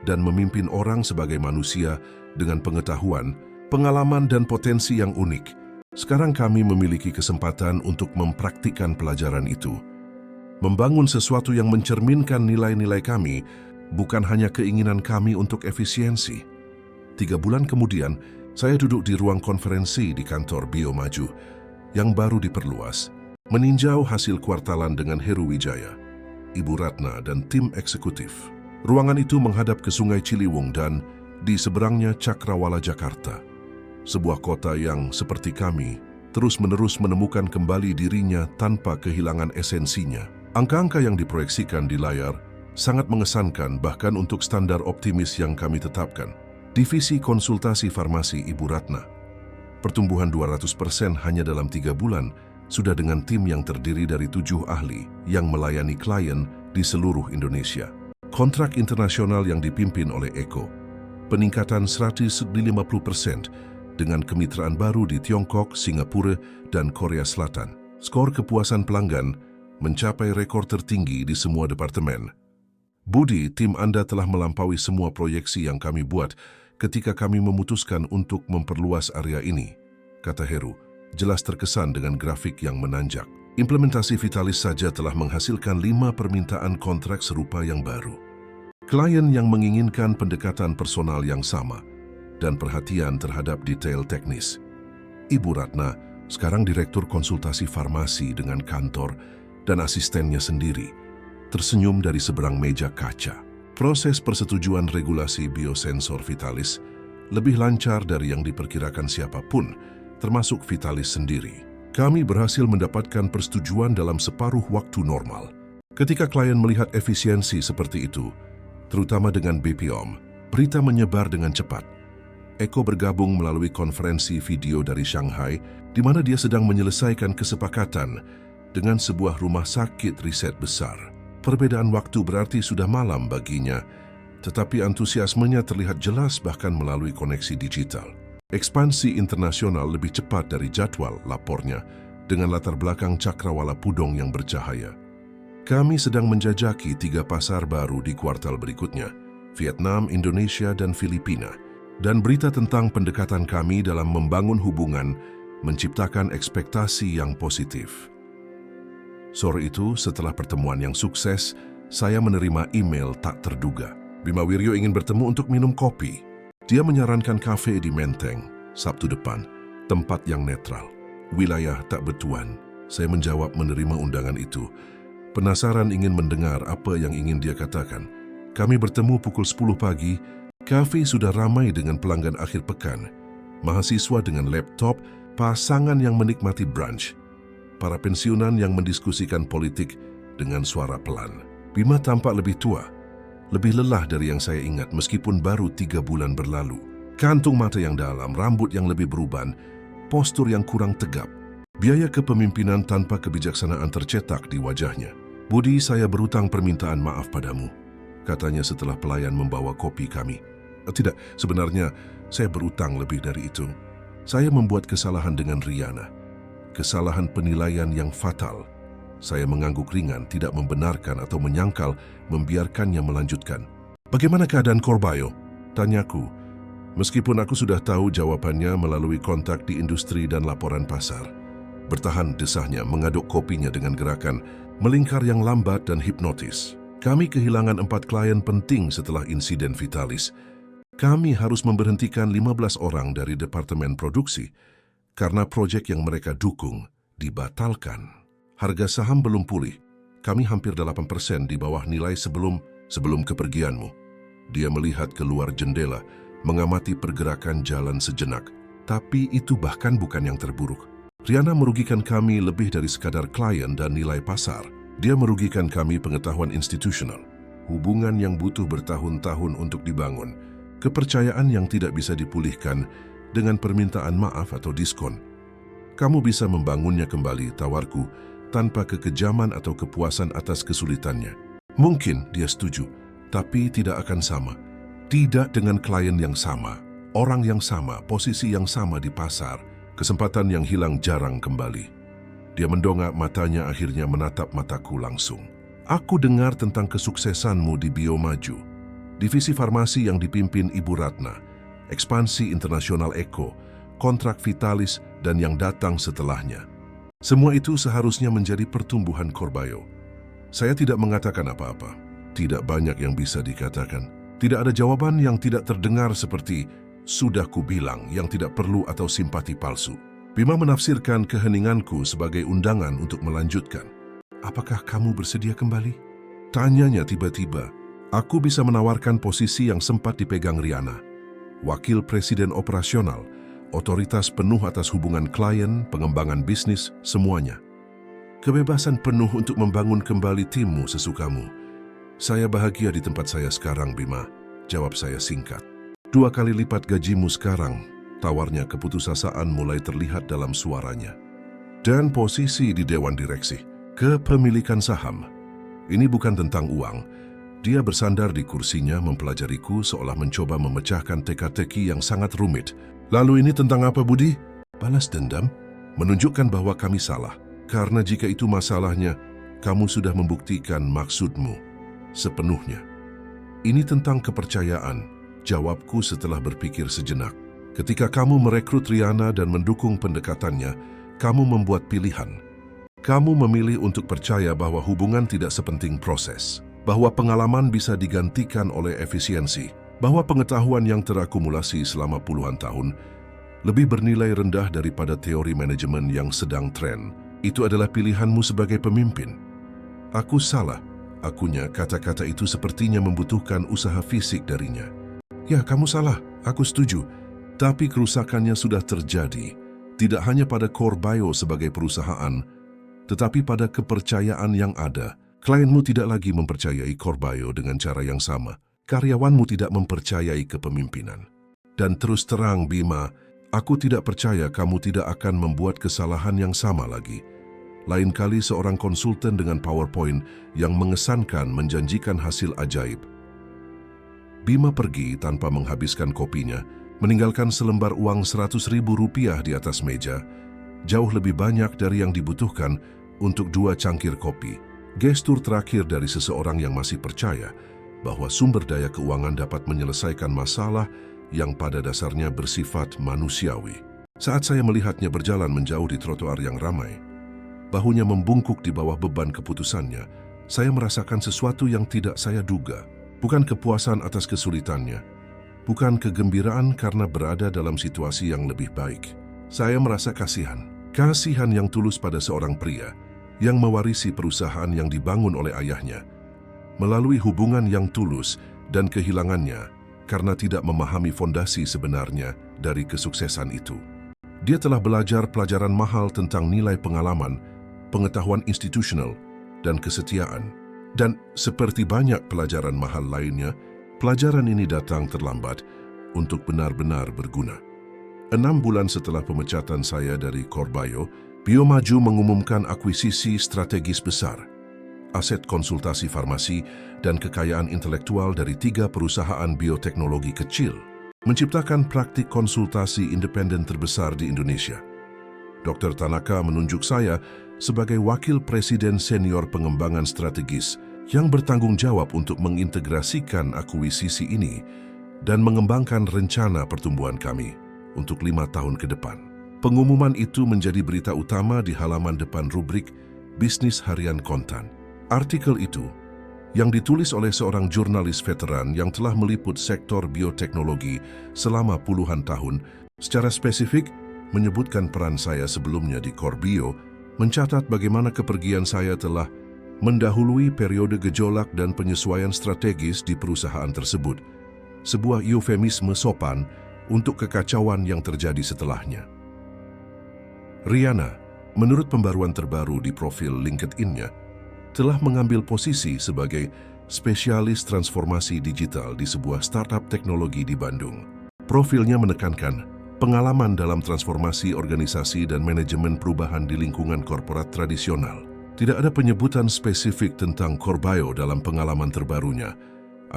Speaker 1: dan memimpin orang sebagai manusia dengan pengetahuan, pengalaman, dan potensi yang unik. Sekarang kami memiliki kesempatan untuk mempraktikkan pelajaran itu. Membangun sesuatu yang mencerminkan nilai-nilai kami, bukan hanya keinginan kami untuk efisiensi. 3 bulan kemudian, saya duduk di ruang konferensi di kantor Bio Maju yang baru diperluas, meninjau hasil kuartalan dengan Heru Wijaya, Ibu Ratna, dan tim eksekutif. Ruangan itu menghadap ke Sungai Ciliwung dan di seberangnya Cakrawala, Jakarta. Sebuah kota yang, seperti kami, terus-menerus menemukan kembali dirinya tanpa kehilangan esensinya. Angka-angka yang diproyeksikan di layar sangat mengesankan bahkan untuk standar optimis yang kami tetapkan. Divisi konsultasi farmasi Ibu Ratna. Pertumbuhan 200% hanya dalam 3 bulan, sudah dengan tim yang terdiri dari 7 ahli yang melayani klien di seluruh Indonesia. Kontrak internasional yang dipimpin oleh Eko. Peningkatan 150% dengan kemitraan baru di Tiongkok, Singapura, dan Korea Selatan. Skor kepuasan pelanggan mencapai rekor tertinggi di semua departemen. Budi, tim Anda telah melampaui semua proyeksi yang kami buat ketika kami memutuskan untuk memperluas area ini, kata Heru, jelas terkesan dengan grafik yang menanjak. Implementasi Vitalis saja telah menghasilkan 5 permintaan kontrak serupa yang baru. Klien yang menginginkan pendekatan personal yang sama dan perhatian terhadap detail teknis. Ibu Ratna, sekarang Direktur Konsultasi Farmasi dengan kantor dan asistennya sendiri, tersenyum dari seberang meja kaca. Proses persetujuan regulasi biosensor Vitalis lebih lancar dari yang diperkirakan siapapun, termasuk Vitalis sendiri. Kami berhasil mendapatkan persetujuan dalam separuh waktu normal. Ketika klien melihat efisiensi seperti itu, terutama dengan BPOM, berita menyebar dengan cepat. Eko bergabung melalui konferensi video dari Shanghai, di mana dia sedang menyelesaikan kesepakatan dengan sebuah rumah sakit riset besar. Perbedaan waktu berarti sudah malam baginya, tetapi antusiasmenya terlihat jelas bahkan melalui koneksi digital. Ekspansi internasional lebih cepat dari jadwal, lapornya, dengan latar belakang cakrawala pudong yang bercahaya. Kami sedang menjajaki 3 pasar baru di kuartal berikutnya, Vietnam, Indonesia, dan Filipina, dan berita tentang pendekatan kami dalam membangun hubungan menciptakan ekspektasi yang positif. Sore itu, setelah pertemuan yang sukses, saya menerima email tak terduga. Bima Wiryo ingin bertemu untuk minum kopi. Dia menyarankan kafe di Menteng, Sabtu depan, tempat yang netral. Wilayah tak betuan. Saya menjawab menerima undangan itu. Penasaran ingin mendengar apa yang ingin dia katakan. Kami bertemu pukul 10 pagi. Kafe sudah ramai dengan pelanggan akhir pekan. mahasiswa dengan laptop, pasangan yang menikmati brunch, para pensiunan yang mendiskusikan politik dengan suara pelan. Bima tampak lebih tua, lebih lelah dari yang saya ingat meskipun baru 3 bulan berlalu. Kantung mata yang dalam, rambut yang lebih beruban, postur yang kurang tegap. Biaya kepemimpinan tanpa kebijaksanaan tercetak di wajahnya. "Budi, saya berutang permintaan maaf padamu," katanya setelah pelayan membawa kopi kami. "Tidak, sebenarnya saya berutang lebih dari itu. Saya membuat kesalahan dengan Riana. Kesalahan penilaian yang fatal. Saya mengangguk ringan, tidak membenarkan atau menyangkal, membiarkannya melanjutkan. "Bagaimana keadaan Corbayo?" tanyaku. Meskipun aku sudah tahu jawabannya melalui kontak di industri dan laporan pasar. Bertahan, desahnya, mengaduk kopinya dengan gerakan melingkar yang lambat dan hipnotis. "Kami kehilangan 4 klien penting setelah insiden Vitalis. Kami harus memberhentikan 15 orang dari departemen produksi karena proyek yang mereka dukung dibatalkan. Harga saham belum pulih. Kami hampir 8% di bawah nilai sebelum kepergianmu." Dia melihat keluar jendela, mengamati pergerakan jalan sejenak. "Tapi itu bahkan bukan yang terburuk. Riana merugikan kami lebih dari sekadar klien dan nilai pasar. Dia merugikan kami pengetahuan institusional, hubungan yang butuh bertahun-tahun untuk dibangun, kepercayaan yang tidak bisa dipulihkan dengan permintaan maaf atau diskon. Kamu bisa membangunnya kembali," tawarku, tanpa kekejaman atau kepuasan atas kesulitannya. Mungkin dia setuju, tapi tidak akan sama. Tidak dengan klien yang sama, orang yang sama, posisi yang sama di pasar, kesempatan yang hilang jarang kembali. Dia mendongak matanya, akhirnya menatap mataku langsung. "Aku dengar tentang kesuksesanmu di Biomaju, divisi farmasi yang dipimpin Ibu Ratna, ekspansi internasional Eko, kontrak Vitalis, dan yang datang setelahnya. Semua itu seharusnya menjadi pertumbuhan Corbayo." Saya tidak mengatakan apa-apa. Tidak banyak yang bisa dikatakan. Tidak ada jawaban yang tidak terdengar seperti "sudah kubilang", yang tidak perlu atau simpati palsu. Bima menafsirkan keheninganku sebagai undangan untuk melanjutkan. "Apakah kamu bersedia kembali?" tanyanya tiba-tiba. Aku bisa menawarkan posisi yang sempat dipegang Riana. Wakil Presiden Operasional, otoritas penuh atas hubungan klien, pengembangan bisnis, semuanya. Kebebasan penuh untuk membangun kembali timmu sesukamu. "Saya bahagia di tempat saya sekarang, Bima," jawab saya singkat. "2 kali lipat gajimu sekarang," tawarnya, keputusasaan mulai terlihat dalam suaranya. "Dan posisi di Dewan Direksi, kepemilikan saham. Ini bukan tentang uang." Dia bersandar di kursinya mempelajariku seolah mencoba memecahkan teka-teki yang sangat rumit. "Lalu ini tentang apa, Budi?" "Balas dendam, menunjukkan bahwa kami salah. Karena jika itu masalahnya, kamu sudah membuktikan maksudmu sepenuhnya." "Ini tentang kepercayaan," jawabku setelah berpikir sejenak. "Ketika kamu merekrut Riana dan mendukung pendekatannya, kamu membuat pilihan. Kamu memilih untuk percaya bahwa hubungan tidak sepenting proses, bahwa pengalaman bisa digantikan oleh efisiensi, bahwa pengetahuan yang terakumulasi selama puluhan tahun lebih bernilai rendah daripada teori manajemen yang sedang tren. Itu adalah pilihanmu sebagai pemimpin." "Aku salah," akunya. Kata-kata itu sepertinya membutuhkan usaha fisik darinya. "Ya, kamu salah, aku setuju. Tapi kerusakannya sudah terjadi, tidak hanya pada Corbayo sebagai perusahaan, tetapi pada kepercayaan yang ada. Klienmu tidak lagi mempercayai Corbayo dengan cara yang sama. Karyawanmu tidak mempercayai kepemimpinan. Dan terus terang, Bima, aku tidak percaya kamu tidak akan membuat kesalahan yang sama lagi. Lain kali seorang konsultan dengan PowerPoint yang mengesankan menjanjikan hasil ajaib." Bima pergi tanpa menghabiskan kopinya, meninggalkan selembar uang Rp100.000 di atas meja, jauh lebih banyak dari yang dibutuhkan untuk 2 cangkir kopi. Gestur terakhir dari seseorang yang masih percaya bahwa sumber daya keuangan dapat menyelesaikan masalah yang pada dasarnya bersifat manusiawi. Saat saya melihatnya berjalan menjauh di trotoar yang ramai, bahunya membungkuk di bawah beban keputusannya, saya merasakan sesuatu yang tidak saya duga. Bukan kepuasan atas kesulitannya, bukan kegembiraan karena berada dalam situasi yang lebih baik. Saya merasa kasihan. Kasihan yang tulus pada seorang pria yang mewarisi perusahaan yang dibangun oleh ayahnya, melalui hubungan yang tulus dan kehilangannya karena tidak memahami fondasi sebenarnya dari kesuksesan itu. Dia telah belajar pelajaran mahal tentang nilai pengalaman, pengetahuan institusional, dan kesetiaan. Dan seperti banyak pelajaran mahal lainnya, pelajaran ini datang terlambat untuk benar-benar berguna. 6 bulan setelah pemecatan saya dari Corbayo, Biomaju mengumumkan akuisisi strategis besar, aset konsultasi farmasi, dan kekayaan intelektual dari 3 perusahaan bioteknologi kecil, menciptakan praktik konsultasi independen terbesar di Indonesia. Dr. Tanaka menunjuk saya sebagai wakil presiden senior pengembangan strategis yang bertanggung jawab untuk mengintegrasikan akuisisi ini dan mengembangkan rencana pertumbuhan kami untuk 5 tahun ke depan. Pengumuman itu menjadi berita utama di halaman depan rubrik Bisnis Harian Kontan. Artikel itu, yang ditulis oleh seorang jurnalis veteran yang telah meliput sektor bioteknologi selama puluhan tahun, secara spesifik menyebutkan peran saya sebelumnya di Corbio, mencatat bagaimana kepergian saya telah mendahului periode gejolak dan penyesuaian strategis di perusahaan tersebut, sebuah eufemisme sopan untuk kekacauan yang terjadi setelahnya. Rihanna, menurut pembaruan terbaru di profil LinkedIn-nya, telah mengambil posisi sebagai spesialis transformasi digital di sebuah startup teknologi di Bandung. Profilnya menekankan pengalaman dalam transformasi organisasi dan manajemen perubahan di lingkungan korporat tradisional. Tidak ada penyebutan spesifik tentang Corbayo dalam pengalaman terbarunya,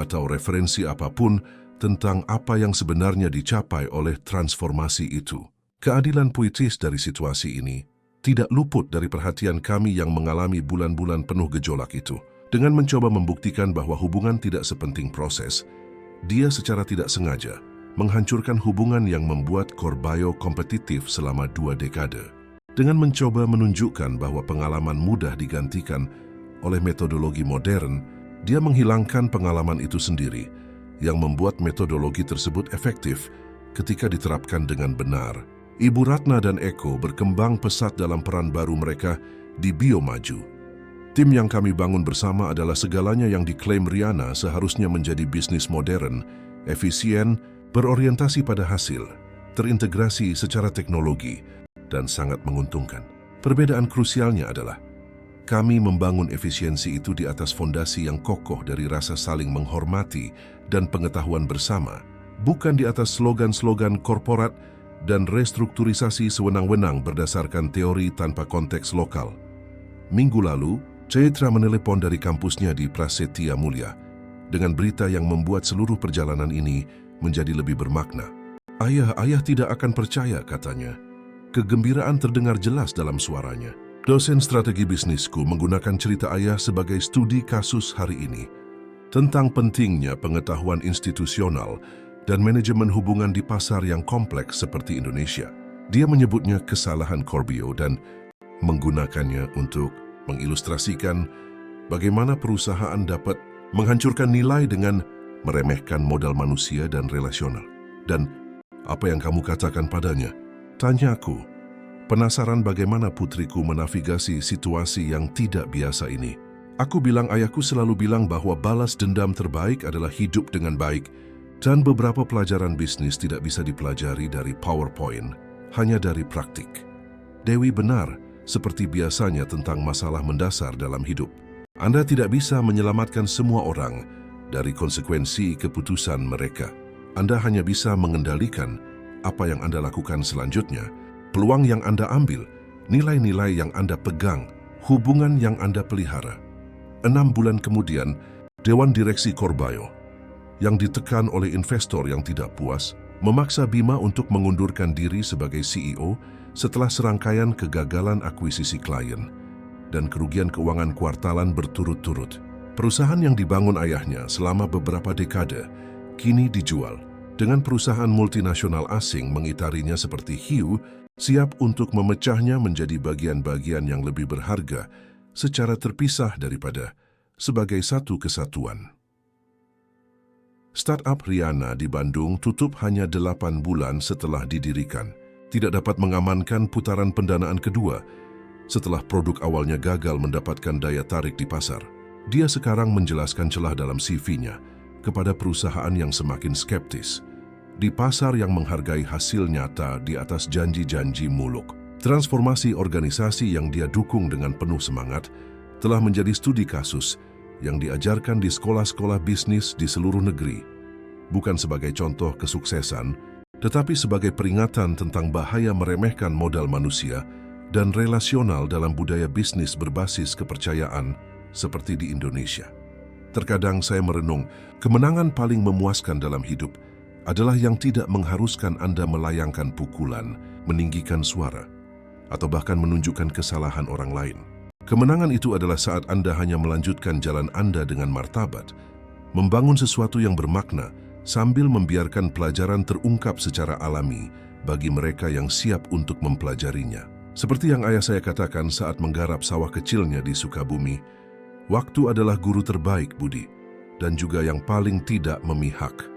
Speaker 1: atau referensi apapun tentang apa yang sebenarnya dicapai oleh transformasi itu. Keadilan puitis dari situasi ini tidak luput dari perhatian kami yang mengalami bulan-bulan penuh gejolak itu. Dengan mencoba membuktikan bahwa hubungan tidak sepenting proses, dia secara tidak sengaja menghancurkan hubungan yang membuat Corbayo kompetitif selama 2 dekade. Dengan mencoba menunjukkan bahwa pengalaman mudah digantikan oleh metodologi modern, dia menghilangkan pengalaman itu sendiri yang membuat metodologi tersebut efektif ketika diterapkan dengan benar. Ibu Ratna dan Eko berkembang pesat dalam peran baru mereka di Biomaju. Tim yang kami bangun bersama adalah segalanya yang diklaim Rihanna seharusnya menjadi bisnis modern, efisien, berorientasi pada hasil, terintegrasi secara teknologi, dan sangat menguntungkan. Perbedaan krusialnya adalah kami membangun efisiensi itu di atas fondasi yang kokoh dari rasa saling menghormati dan pengetahuan bersama, bukan di atas slogan-slogan korporat dan restrukturisasi sewenang-wenang berdasarkan teori tanpa konteks lokal. Minggu lalu, Chaitra menelepon dari kampusnya di Prasetya Mulia dengan berita yang membuat seluruh perjalanan ini menjadi lebih bermakna. Ayah tidak akan percaya, katanya. Kegembiraan terdengar jelas dalam suaranya. Dosen strategi bisnisku menggunakan cerita ayah sebagai studi kasus hari ini tentang pentingnya pengetahuan institusional dan manajemen hubungan di pasar yang kompleks seperti Indonesia. Dia menyebutnya kesalahan Corbio dan menggunakannya untuk mengilustrasikan bagaimana perusahaan dapat menghancurkan nilai dengan meremehkan modal manusia dan relasional. Dan apa yang kamu katakan padanya? Tanyaku, penasaran bagaimana putriku menavigasi situasi yang tidak biasa ini. Aku bilang ayahku selalu bilang bahwa balas dendam terbaik adalah hidup dengan baik, dan beberapa pelajaran bisnis tidak bisa dipelajari dari PowerPoint, hanya dari praktik. Dewi benar, seperti biasanya tentang masalah mendasar dalam hidup. Anda tidak bisa menyelamatkan semua orang dari konsekuensi keputusan mereka. Anda hanya bisa mengendalikan apa yang Anda lakukan selanjutnya, peluang yang Anda ambil, nilai-nilai yang Anda pegang, hubungan yang Anda pelihara. 6 bulan kemudian, Dewan Direksi Corbayo, yang ditekan oleh investor yang tidak puas, memaksa Bima untuk mengundurkan diri sebagai CEO setelah serangkaian kegagalan akuisisi klien dan kerugian keuangan kuartalan berturut-turut. Perusahaan yang dibangun ayahnya selama beberapa dekade kini dijual, dengan perusahaan multinasional asing mengitarinya seperti hiu, siap untuk memecahnya menjadi bagian-bagian yang lebih berharga secara terpisah daripada sebagai satu kesatuan. Startup Rihanna di Bandung tutup hanya 8 bulan setelah didirikan. Tidak dapat mengamankan putaran pendanaan kedua setelah produk awalnya gagal mendapatkan daya tarik di pasar. Dia sekarang menjelaskan celah dalam CV-nya kepada perusahaan yang semakin skeptis. di pasar yang menghargai hasil nyata di atas janji-janji muluk. Transformasi organisasi yang dia dukung dengan penuh semangat telah menjadi studi kasus yang diajarkan di sekolah-sekolah bisnis di seluruh negeri, bukan sebagai contoh kesuksesan, tetapi sebagai peringatan tentang bahaya meremehkan modal manusia dan relasional dalam budaya bisnis berbasis kepercayaan seperti di Indonesia. Terkadang saya merenung, kemenangan paling memuaskan dalam hidup adalah yang tidak mengharuskan Anda melayangkan pukulan, meninggikan suara, atau bahkan menunjukkan kesalahan orang lain. Kemenangan itu adalah saat Anda hanya melanjutkan jalan Anda dengan martabat, membangun sesuatu yang bermakna sambil membiarkan pelajaran terungkap secara alami bagi mereka yang siap untuk mempelajarinya. Seperti yang ayah saya katakan saat menggarap sawah kecilnya di Sukabumi, waktu adalah guru terbaik, Budi, dan juga yang paling tidak memihak.